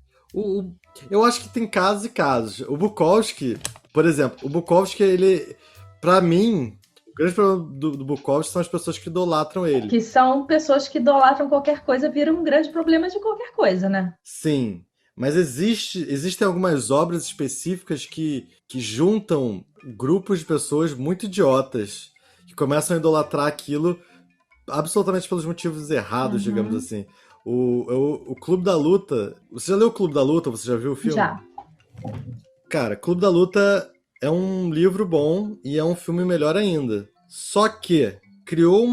Eu acho que tem casos e casos. O Bukowski, por exemplo, ele, pra mim, o grande problema do Bukowski são as pessoas que idolatram ele. Que são pessoas que idolatram qualquer coisa, viram um grande problema de qualquer coisa, né? Sim, mas existem algumas obras específicas que juntam grupos de pessoas muito idiotas, que começam a idolatrar aquilo absolutamente pelos motivos errados, digamos assim. O Clube da Luta. Você já leu o Clube da Luta? Você já viu o filme? Já. Cara, Clube da Luta é um livro bom e é um filme melhor ainda. Só que criou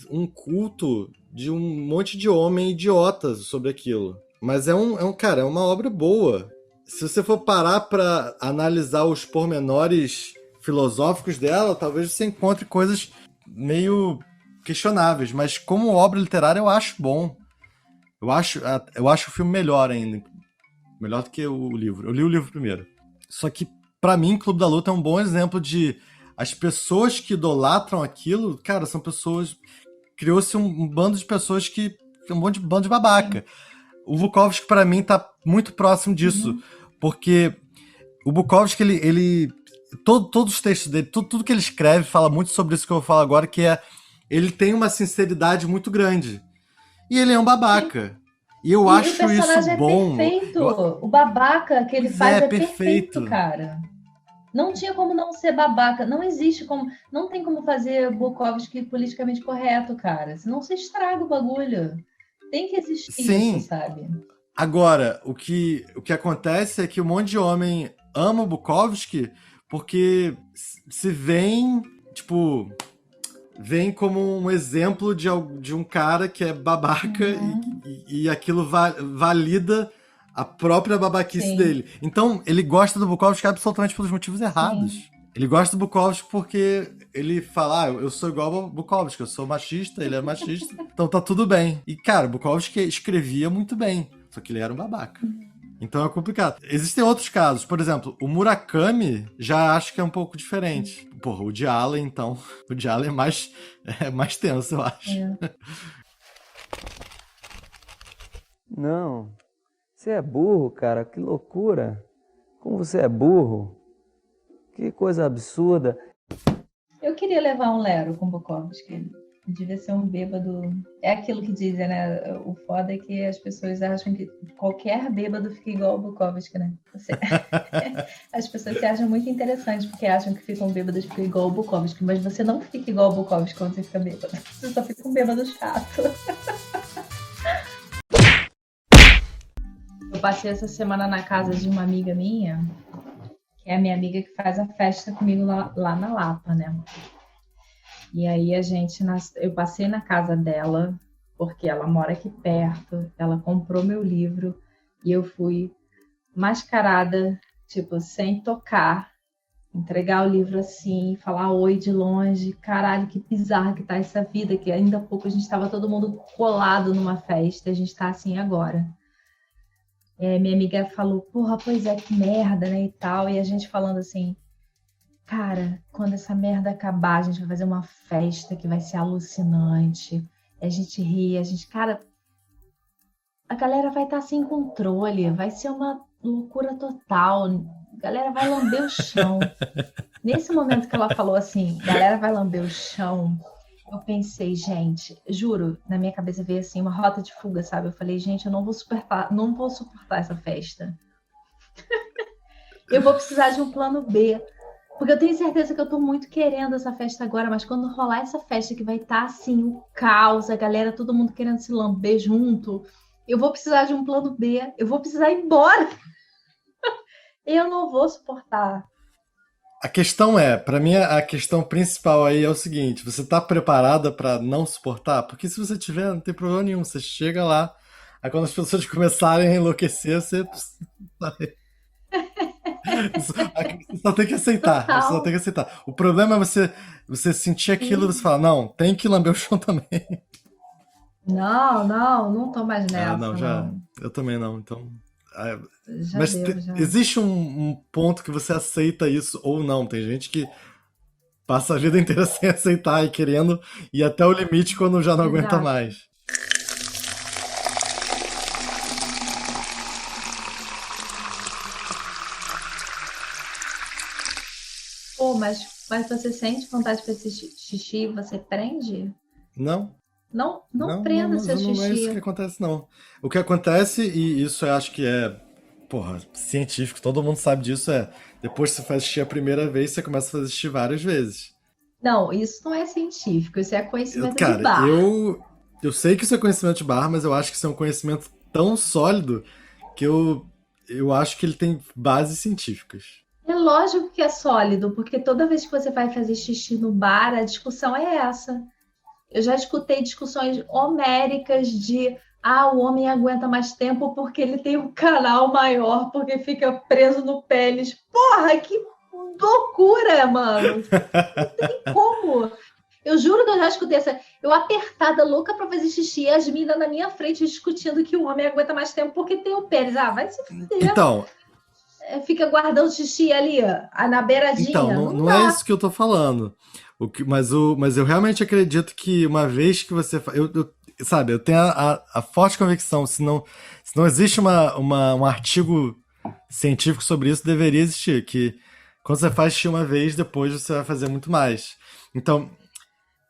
um culto de um monte de homem idiotas sobre aquilo. Mas é uma obra boa. Se você for parar pra analisar os pormenores filosóficos dela, talvez você encontre coisas meio questionáveis. Mas como obra literária eu acho bom. Eu acho o filme melhor ainda. Melhor do que o livro. Eu li o livro primeiro. Só que, pra mim, Clube da Luta é um bom exemplo de... As pessoas que idolatram aquilo, cara, são pessoas... Criou-se um bando de pessoas que... Um bando de babaca. O Bukowski, pra mim, tá muito próximo disso. Porque o Bukowski, ele todos os textos dele, tudo que ele escreve fala muito sobre isso que eu vou falar agora, que é... Ele tem uma sinceridade muito grande. E ele é um babaca. Sim. E eu acho isso bom. O personagem é perfeito. O babaca que ele faz é perfeito, cara. Não tinha como não ser babaca. Não existe como... Não tem como fazer Bukowski politicamente correto, cara. Senão você estraga o bagulho. Tem que existir isso, sabe? Agora, o que acontece é que um monte de homem ama o Bukowski porque se vem, tipo... Vem como um exemplo de um cara que é babaca e aquilo valida a própria babaquice dele. Então, ele gosta do Bukowski absolutamente pelos motivos errados. Sim. Ele gosta do Bukowski porque ele fala, eu sou igual ao Bukowski, eu sou machista, ele é machista, então tá tudo bem. E, cara, o Bukowski escrevia muito bem, só que ele era um babaca. Então é complicado. Existem outros casos. Por exemplo, o Murakami já acho que é um pouco diferente. Porra, o Woody Allen, então. O Woody Allen é mais tenso, eu acho. Não. Você é burro, cara. Que loucura. Como você é burro. Que coisa absurda. Eu queria levar um Lero com Bukowski. Devia ser um bêbado. É aquilo que dizem, né? O foda é que as pessoas acham que qualquer bêbado fica igual ao Bukowski, né? As pessoas se acham muito interessantes porque acham que ficam bêbados ficam igual ao Bukowski, mas você não fica igual ao Bukowski quando você fica bêbado. Você só fica um bêbado chato. Eu passei essa semana na casa de uma amiga minha, que é a minha amiga que faz a festa comigo lá na Lapa, né? E aí eu passei na casa dela, porque ela mora aqui perto, ela comprou meu livro e eu fui mascarada, tipo, sem tocar, entregar o livro assim, falar oi de longe, caralho, que bizarra que tá essa vida, que ainda há pouco a gente tava todo mundo colado numa festa, a gente tá assim agora. Minha amiga falou, porra, pois é, que merda, né, e tal, e a gente falando assim, cara, quando essa merda acabar, a gente vai fazer uma festa que vai ser alucinante. A gente ri, cara... a galera vai estar sem controle, vai ser uma loucura total. A galera vai lamber o chão. Nesse momento que ela falou assim, galera vai lamber o chão, eu pensei, gente, juro, na minha cabeça veio assim uma rota de fuga, sabe? Eu falei, gente, eu não vou suportar essa festa. Eu vou precisar de um plano B. Porque eu tenho certeza que eu tô muito querendo essa festa agora, mas quando rolar essa festa que vai estar assim, o caos, a galera, todo mundo querendo se lamber junto, eu vou precisar de um plano B, eu vou precisar ir embora. Eu não vou suportar. A questão é, pra mim, a questão principal aí é o seguinte: você tá preparada pra não suportar? Porque se você tiver, não tem problema nenhum. Você chega lá, aí quando as pessoas começarem a enlouquecer, você você só tem que aceitar. Você só Total. tem que aceitar. O problema é você sentir aquilo e você Sim. falar, não, tem que lamber o chão também. Não tô mais Ah, não, nessa, já. não. Eu também não. Então. ah, Já Mas deu, já. existe um ponto que você aceita isso ou não. Tem gente que passa a vida inteira sem aceitar e querendo ir até o limite quando já não aguenta Exato. mais. Pô, mas você sente vontade de fazer xixi, você prende? Não, Não não, não, prenda seu não é isso que xixi. acontece, não. O que acontece, e isso eu acho que é, porra, científico, todo mundo sabe disso, é depois que você faz xixi a primeira vez, você começa a fazer xixi várias vezes. Não, isso não é científico, isso é conhecimento de Cara, bar. eu sei que isso é conhecimento de barra, mas eu acho que isso é um conhecimento tão sólido que eu acho que ele tem bases científicas. É lógico que é sólido, porque toda vez que você vai fazer xixi no bar, a discussão é essa. Eu já escutei discussões homéricas de o homem aguenta mais tempo porque ele tem um canal maior, porque fica preso no pênis. Porra, que loucura, mano! Não tem como. Eu juro que eu já escutei essa. Eu apertada, louca pra fazer xixi, e as minas na minha frente discutindo que o homem aguenta mais tempo porque tem o pênis. Vai se fuder. Então, Fica guardando xixi ali, ó, na beiradinha. não, Não não é dá. isso que eu tô falando. Mas eu realmente acredito que uma vez que você. Sabe, eu tenho a forte convicção, se não existe um artigo científico sobre isso, deveria existir. Que quando você faz xixi uma vez, depois você vai fazer muito mais. Então,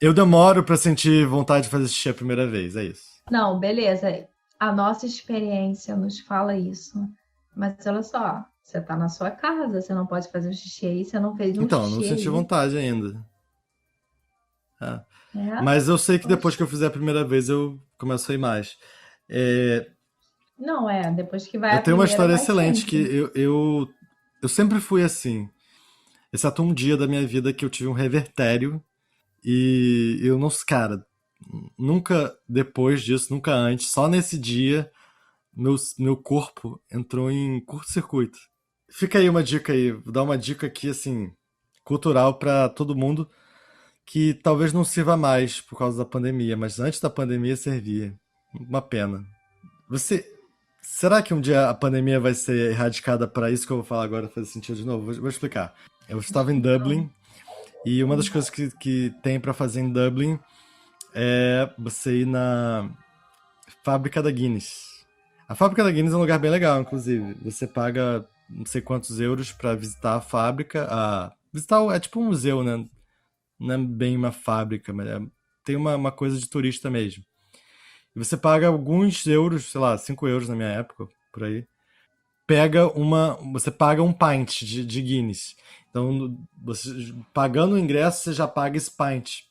eu demoro pra sentir vontade de fazer xixi a primeira vez, é isso. Não, beleza. A nossa experiência nos fala isso. Mas olha só, você tá na sua casa, você não pode fazer um xixi aí, você não fez um Então, eu não xixi senti aí. vontade ainda. É. Né? Mas eu sei que depois Poxa. que eu fizer a primeira vez, eu começo a ir mais. É, Não, depois que vai eu a tenho uma primeira, história vai excelente que sempre. eu sempre fui assim. Exceto um dia da minha vida que eu tive um revertério e eu não, cara, nunca depois disso, nunca antes, só nesse dia, meu corpo entrou em curto-circuito. Fica aí uma dica aí, vou dar uma dica aqui assim, cultural pra todo mundo que talvez não sirva mais por causa da pandemia, mas antes da pandemia servia. Uma pena. Você, será que um dia a pandemia vai ser erradicada para isso que eu vou falar agora fazer sentido de novo? Vou explicar. Eu estava em Dublin e uma das coisas que tem para fazer em Dublin é você ir na fábrica da Guinness. A fábrica da Guinness é um lugar bem legal, inclusive. Você paga não sei quantos euros para visitar a fábrica. É tipo um museu, né? Não é bem uma fábrica, mas tem uma coisa de turista mesmo. E você paga alguns euros, sei lá, 5 euros na minha época, por aí. Você paga um pint de Guinness. Então, você, pagando o ingresso, você já paga esse pint.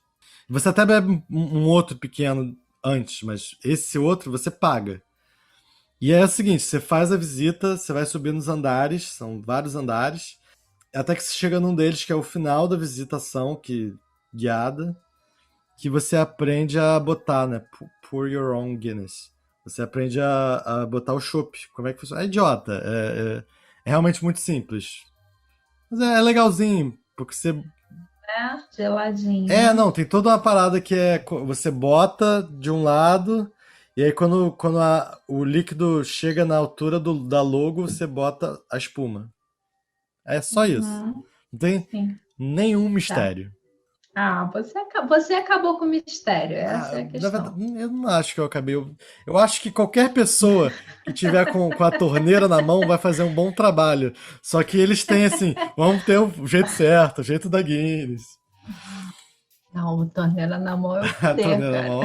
Você até bebe um outro pequeno antes, mas esse outro você paga. E é o seguinte, você faz a visita, você vai subir nos andares, são vários andares, até que você chega num deles que é o final da visitação, guiada, que você aprende a botar, né? Pour your own Guinness. Você aprende a botar o chopp. Como é que funciona? É idiota. É realmente muito simples. Mas é legalzinho, porque você. Geladinho. Não, tem toda uma parada que você bota de um lado, e aí quando o líquido chega na altura da logo, você bota a espuma. É só isso. Uhum. Não tem Sim, nenhum tá. mistério. Ah, você acabou com o mistério, essa Ah, é a na questão. verdade, eu não acho que eu acabei. Eu acho que qualquer pessoa que tiver com a torneira na mão vai fazer um bom trabalho. Só que eles têm assim, vamos ter o jeito certo, o jeito da Guinness. Não, torneira na mão é o A poder, torneira na cara. mão.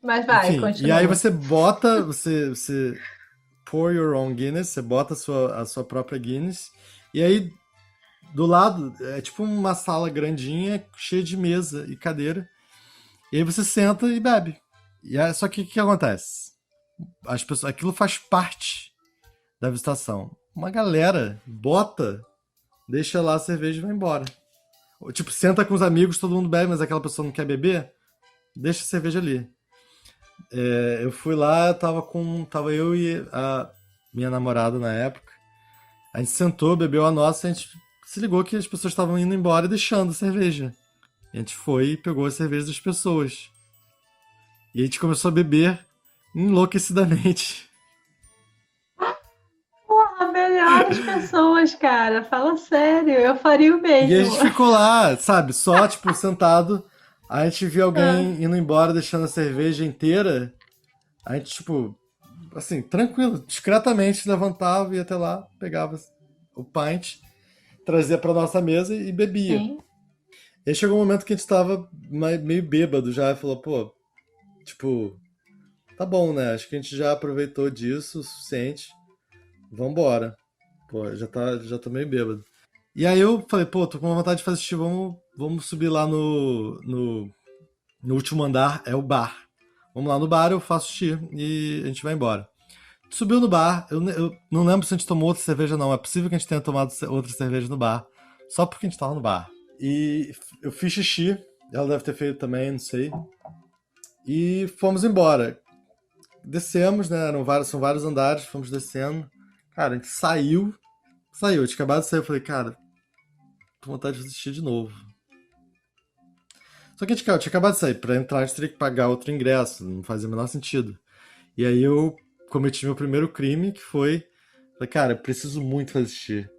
Mas vai, Enfim, e aí continua. você bota, você pour your own Guinness, você bota a sua própria Guinness, e aí do lado é tipo uma sala grandinha, cheia de mesa e cadeira, e aí você senta e bebe. Só que o que acontece? As pessoas, aquilo faz parte da visitação. Uma galera bota, deixa lá a cerveja e vai embora. Ou, tipo, senta com os amigos, todo mundo bebe, mas aquela pessoa não quer beber, deixa a cerveja ali. Eu fui lá, tava eu e a minha namorada na época. A gente sentou, bebeu a nossa, a gente se ligou que as pessoas estavam indo embora e deixando a cerveja. A gente foi e pegou a cerveja das pessoas. E a gente começou a beber enlouquecidamente. Porra, melhores pessoas, cara. Fala sério, eu faria o E a mesmo. gente ficou lá, sabe, só tipo sentado. A gente viu Ah, alguém indo embora, deixando a cerveja inteira. A gente, tipo, assim, tranquilo, discretamente levantava, ia até lá, pegava o pint, trazia pra nossa mesa e bebia. sim. E aí chegou um momento que a gente tava meio bêbado já e falou, pô, tipo, tá bom, né? Acho que a gente já aproveitou disso o suficiente. Vambora. Pô, já tô meio bêbado. E aí eu falei, pô, tô com vontade de fazer xixi, vamos subir lá no último andar, é o bar. Vamos lá no bar, eu faço xixi e a gente vai embora. Subiu no bar, eu não lembro se a gente tomou outra cerveja não, é possível que a gente tenha tomado outra cerveja no bar, só porque a gente tava no bar. E eu fiz xixi, ela deve ter feito também, não sei. E fomos embora. Descemos, né, são vários andares, fomos descendo. Cara, a gente saiu, eu tinha acabado de sair, eu falei, cara, tô com vontade de fazer xixi de novo. Só que eu tinha acabado de sair, pra entrar a gente teria que pagar outro ingresso, não fazia o menor sentido. E aí eu cometi meu primeiro crime, que foi, falei, cara, eu preciso muito fazer xixi.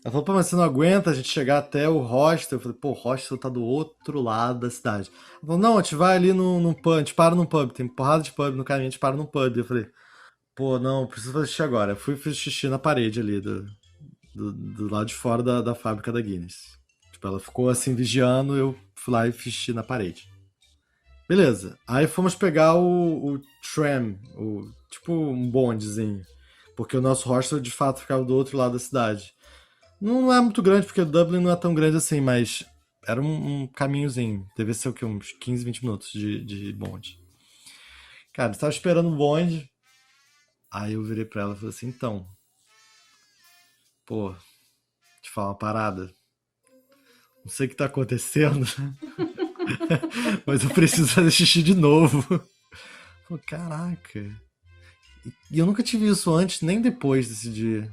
Ela falou, pô, mas você não aguenta a gente chegar até o hostel? Eu falei, pô, o hostel tá do outro lado da cidade. Ela falou, não, a gente vai ali num pub, a gente para num pub, tem porrada de pub no caminho, a gente para num pub. Eu falei, pô, não, preciso fazer xixi agora. Eu fui e fiz xixi na parede ali, do lado de fora da fábrica da Guinness. Tipo, ela ficou assim vigiando, eu fui lá e fiz xixi na parede. Beleza. Aí fomos pegar o tram, tipo um bondezinho. Porque o nosso hostel de fato ficava do outro lado da cidade. Não é muito grande, porque Dublin não é tão grande assim, mas era um caminhozinho. Deve ser o quê? Uns 15, 20 minutos de bonde. Cara, eu tava esperando o bonde. Aí eu virei pra ela e falei assim, então, pô, te falar uma parada. Não sei o que tá acontecendo, mas eu preciso fazer xixi de novo. Pô, caraca. E eu nunca tive isso antes, nem depois desse dia.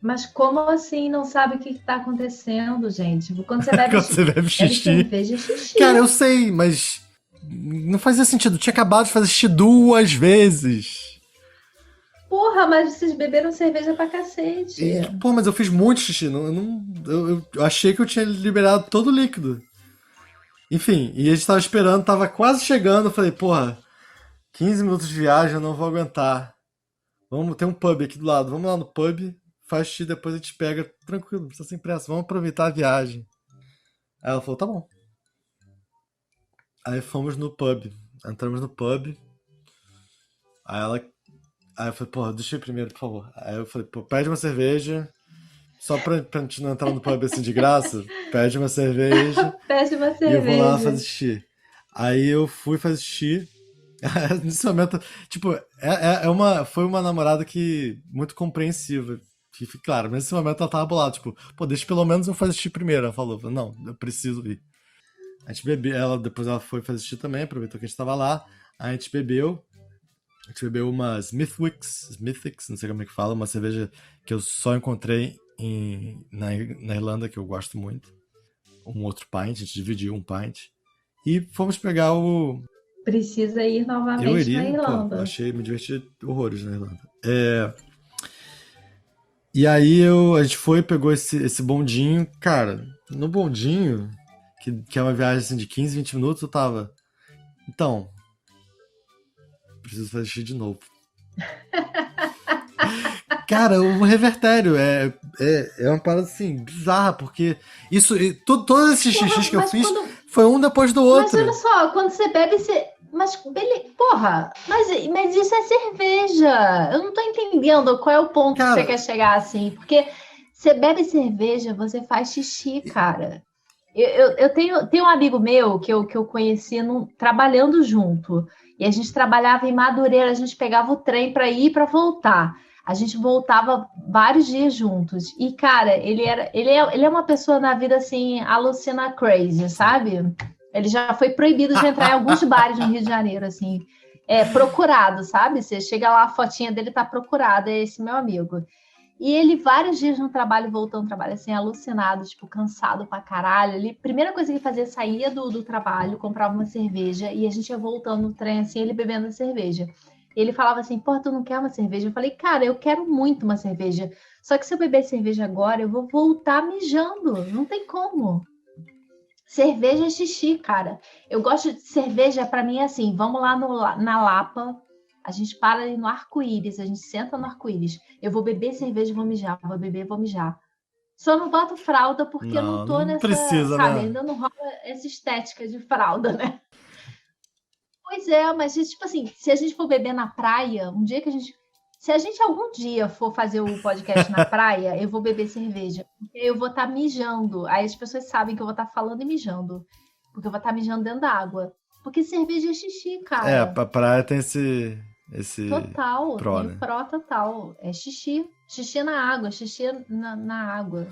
Mas como assim não sabe o que está acontecendo, gente? Quando você bebe, Quando você bebe bebe xixi. cerveja, é xixi. Cara, eu sei, mas não fazia sentido. Eu tinha acabado de fazer xixi 2 vezes. Porra, mas vocês beberam cerveja pra cacete. Pô, mas eu fiz muito xixi. Eu achei que eu tinha liberado todo o líquido. Enfim, e a gente tava esperando, tava quase chegando. Eu falei, porra, 15 minutos de viagem, eu não vou aguentar. Vamos ter um pub aqui do lado. Vamos lá no pub, faz xixi, depois a gente pega. Tranquilo, não precisa sem pressa. Vamos aproveitar a viagem. Aí ela falou, tá bom. Aí fomos no pub. Entramos no pub. Aí ela. Aí eu falei, porra, deixa eu ir primeiro, por favor. Aí eu falei, pô, pede uma cerveja. Só pra gente não entrar no pub assim de graça. Pede uma cerveja. Pede uma E eu vou lá cerveja. fazer xixi. Aí eu fui fazer xixi. Nesse momento, tipo, foi uma namorada que muito compreensiva. Claro, mas nesse momento ela tava bolada, tipo, pô, deixa pelo menos eu fazer xixi primeiro. Ela falou, não, eu preciso ir. A gente bebeu, depois ela foi fazer xixi também, aproveitou que a gente tava lá. A gente bebeu. A gente bebeu uma Smithwick's, não sei como é que fala, uma cerveja que eu só encontrei na Irlanda, que eu gosto muito. Um outro pint, a gente dividiu um pint. E fomos pegar o. Precisa ir Eu novamente na iria, pô, Irlanda. me diverti horrores na Irlanda. E aí a gente foi, pegou esse bondinho. Cara, no bondinho que é uma viagem assim, de 15, 20 minutos, eu tava. Então, preciso fazer xixi de novo. Cara, o revertério é uma parada assim, bizarra, porque isso. Todos esses xixis que eu fiz foi um depois do outro. Mas olha só, quando você bebe, você. Mas, porra, mas isso é cerveja. Eu não tô entendendo qual é o ponto que você quer chegar assim. Porque você bebe cerveja, você faz xixi, cara. Eu tenho um amigo meu que eu conheci trabalhando junto. E a gente trabalhava em Madureira, a gente pegava o trem para ir e para voltar. A gente voltava vários dias juntos. E, cara, ele é uma pessoa na vida assim, alucina crazy, sabe? Ele já foi proibido de entrar em alguns bares no Rio de Janeiro, assim. Procurado, sabe? Você chega lá, a fotinha dele tá procurada, é esse meu amigo. E ele, vários dias no trabalho, voltando ao trabalho, assim, alucinado, tipo, cansado pra caralho. Ele, primeira coisa que ele fazia, saía do trabalho, comprava uma cerveja, e a gente ia voltando no trem, assim, ele bebendo a cerveja. Ele falava assim, pô, tu não quer uma cerveja? Eu falei, cara, eu quero muito uma cerveja. Só que se eu beber cerveja agora, eu vou voltar mijando. Não tem como. Cerveja é xixi, cara. Eu gosto de cerveja, pra mim é assim, vamos lá na Lapa, a gente para ali no arco-íris, a gente senta no arco-íris. Eu vou beber cerveja e vou mijar, vou beber e vou mijar. Só não boto fralda porque eu não tô nessa, precisa, sabe? né? Ainda não rola essa estética de fralda, né? Pois é, mas tipo assim, se a gente for beber na praia, um dia que a gente. Se a gente algum dia for fazer o podcast na praia, eu vou beber cerveja. Porque eu vou estar mijando. Aí as pessoas sabem que eu vou estar falando e mijando. Porque eu vou estar mijando dentro da água. Porque cerveja é xixi, cara. A praia tem esse total, pró, tem né? o pró total. É xixi. Xixi na água, xixi na água.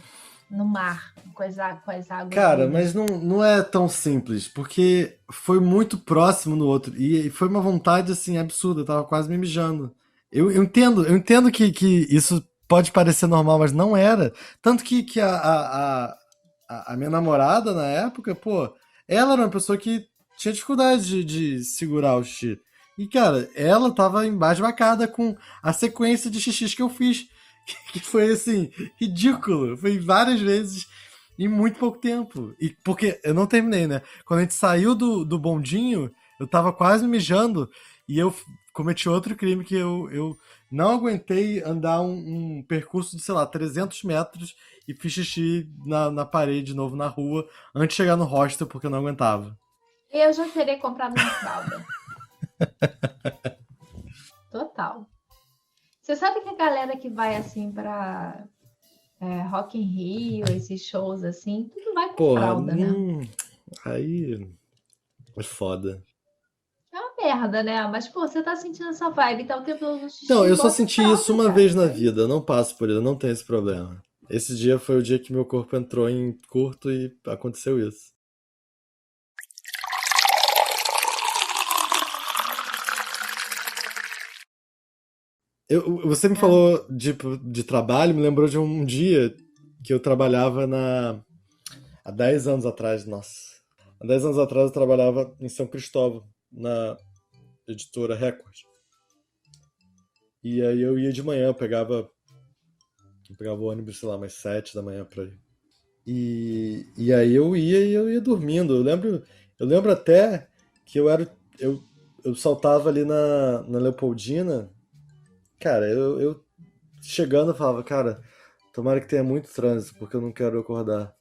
No mar, com as águas. Cara, mas não é tão simples, porque foi muito próximo no outro. E foi uma vontade, assim, absurda. Eu tava quase me mijando. Eu entendo que isso pode parecer normal, mas não era. Tanto que a minha namorada, na época, pô, ela era uma pessoa que tinha dificuldade de segurar o xixi. E, cara, ela tava embasbacada com a sequência de xixis que eu fiz. Que foi, assim, ridículo. Foi várias vezes em muito pouco tempo. E porque eu não terminei, né? Quando a gente saiu do bondinho, eu tava quase me mijando e eu cometi outro crime que eu não aguentei andar um percurso de, sei lá, 300 metros e fiz xixi na parede de novo na rua antes de chegar no hostel porque eu não aguentava. Eu já teria comprado uma fralda. Total. Você sabe que a galera que vai assim pra Rock in Rio, esses shows assim, tudo vai com fralda, né? Aí é foda. É uma merda, né? Mas, pô, você tá sentindo essa vibe, tá o tempo todo no xixi, Não, eu só bota senti fralda, isso uma cara. vez na vida, eu não passo por ele, eu não tenho esse problema. Esse dia foi o dia que meu corpo entrou em curto e aconteceu isso. Você me falou de trabalho, me lembrou de um dia que eu trabalhava há 10 anos atrás, nossa. Há 10 anos atrás eu trabalhava em São Cristóvão, na editora Record. E aí eu ia de manhã, eu pegava o ônibus, sei lá, umas 7 da manhã pra ir. E aí eu ia dormindo. Eu lembro até que eu saltava ali na Leopoldina. Cara, eu chegando eu falava, cara, tomara que tenha muito trânsito, porque eu não quero acordar.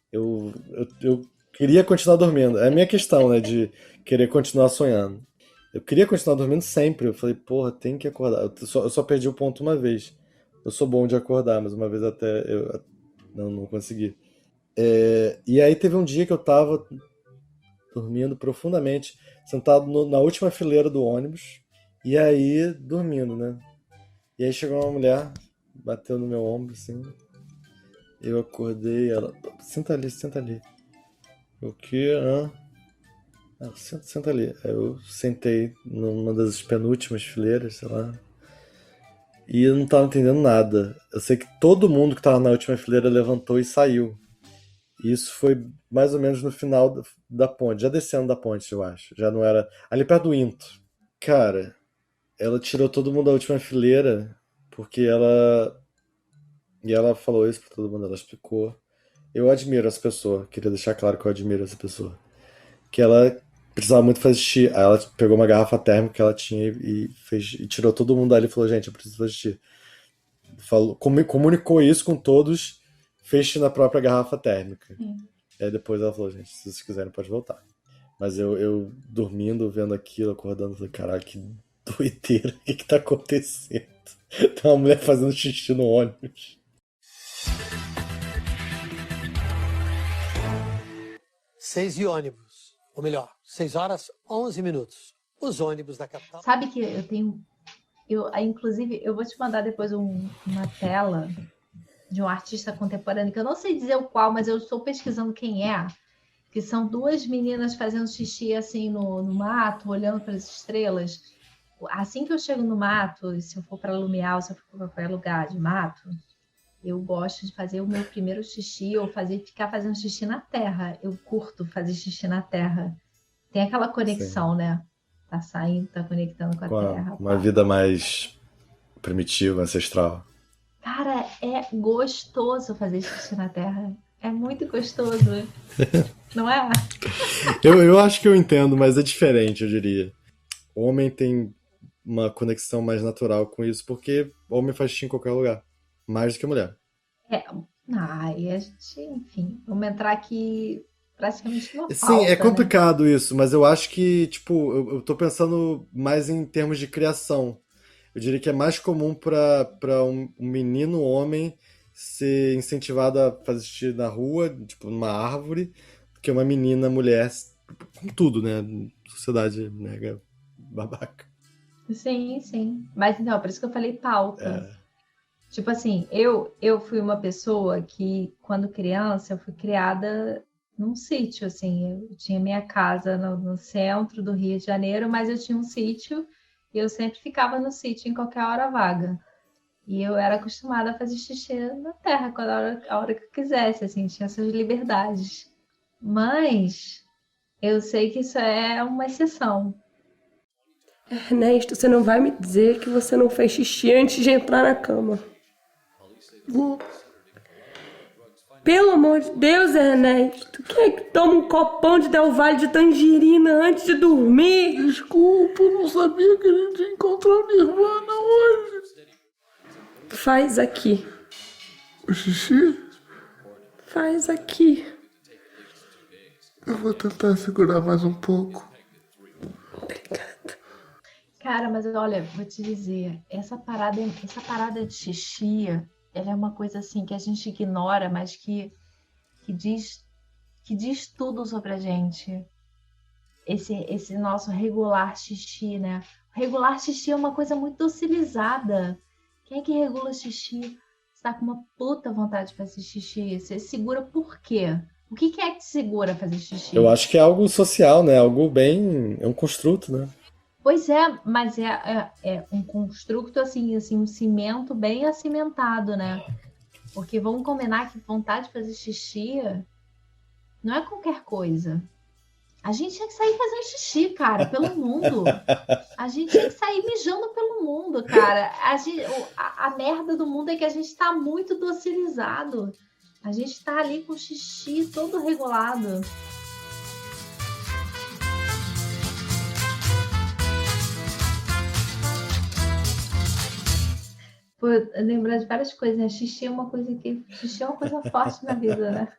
Eu queria continuar dormindo. É a minha questão, né, de querer continuar sonhando. Eu queria continuar dormindo sempre. Eu falei, porra, tem que acordar. Eu só perdi o ponto uma vez. Eu sou bom de acordar, mas uma vez até eu não consegui. E aí teve um dia que eu tava dormindo profundamente, sentado na última fileira do ônibus, e aí dormindo, né? E aí chegou uma mulher, bateu no meu ombro, assim. Eu acordei, ela, senta ali, senta ali. O quê? Ela, senta ali. Aí eu sentei numa das penúltimas fileiras, sei lá. E eu não tava entendendo nada. Eu sei que todo mundo que tava na última fileira levantou e saiu. E isso foi mais ou menos no final da ponte, já descendo da ponte, eu acho. Já não era. Ali perto do Into. Cara, ela tirou todo mundo da última fileira, porque ela. E ela falou isso pra todo mundo, ela explicou. Eu admiro essa pessoa. Queria deixar claro que eu admiro essa pessoa. Que ela precisava muito fazer xixi. Aí ela pegou uma garrafa térmica que ela tinha e tirou todo mundo dali e falou, gente, eu preciso fazer xixi. Comunicou isso com todos, fez xixi na própria garrafa térmica. Aí depois ela falou, gente, se vocês quiserem pode voltar. Mas eu dormindo, vendo aquilo, acordando, falei, caralho, que doideira, o que tá acontecendo? Tem uma mulher fazendo xixi no ônibus. 6 e ônibus, ou melhor, 6 horas, 11 minutos. Os ônibus da capital. Sabe que eu tenho... inclusive, eu vou te mandar depois uma tela de um artista contemporâneo, que eu não sei dizer o qual, mas eu estou pesquisando quem é, que são duas meninas fazendo xixi assim no mato, olhando para as estrelas. Assim que eu chego no mato, se eu for para Lumiar, se eu for para qualquer lugar de mato, eu gosto de fazer o meu primeiro xixi ou ficar fazendo xixi na terra. Eu curto fazer xixi na terra. Tem aquela conexão, Sim. né? Tá saindo, tá conectando com a terra. Uma vida mais primitiva, ancestral. Cara, é gostoso fazer xixi na terra. É muito gostoso. Não é? Eu acho que eu entendo, mas é diferente, eu diria. O homem tem uma conexão mais natural com isso, porque o homem faz xixi em qualquer lugar. Mais do que a mulher. E a gente, enfim, vamos entrar aqui praticamente no Sim, pauta, é complicado né? isso, mas eu acho que, tipo, eu tô pensando mais em termos de criação. Eu diria que é mais comum para um menino homem ser incentivado a fazer xixi na rua, tipo, numa árvore, do que uma menina mulher, com tudo, né? Sociedade mega babaca. Sim, sim. Mas não, por isso que eu falei pauta. Tipo assim, eu fui uma pessoa que, quando criança, eu fui criada num sítio, assim. Eu tinha minha casa no centro do Rio de Janeiro, mas eu tinha um sítio e eu sempre ficava no sítio em qualquer hora vaga. E eu era acostumada a fazer xixi na terra, a hora que eu quisesse, assim, tinha essas liberdades. Mas eu sei que isso é uma exceção. Ernesto, você não vai me dizer que você não fez xixi antes de entrar na cama. Pelo amor de Deus, Ernesto, quem é que toma um copão de Del Valle de tangerina antes de dormir? Desculpa, eu não sabia que a gente ia encontrar o Nirvana hoje. Faz aqui. O xixi? Faz aqui. Eu vou tentar segurar mais um pouco. Obrigada. Cara, mas olha, vou te dizer, essa parada de xixi, ela é uma coisa assim que a gente ignora, mas que diz tudo sobre a gente. Esse nosso regular xixi, né? Regular xixi é uma coisa muito docilizada. Quem é que regula xixi? Você tá com uma puta vontade de fazer xixi. Você segura por quê? O que é que te segura a fazer xixi? Eu acho que é algo social, né? Algo bem... É um construto, né? Pois é, mas é um construto, assim, um cimento bem acimentado, né? Porque vamos combinar que vontade de fazer xixi não é qualquer coisa. A gente tinha que sair fazendo xixi, cara, pelo mundo. A gente tinha que sair mijando pelo mundo, cara. A merda do mundo é que a gente tá muito docilizado. A gente tá ali com o xixi todo regulado. Pô, lembrar de várias coisas, né? Xixi é uma coisa forte na vida, né?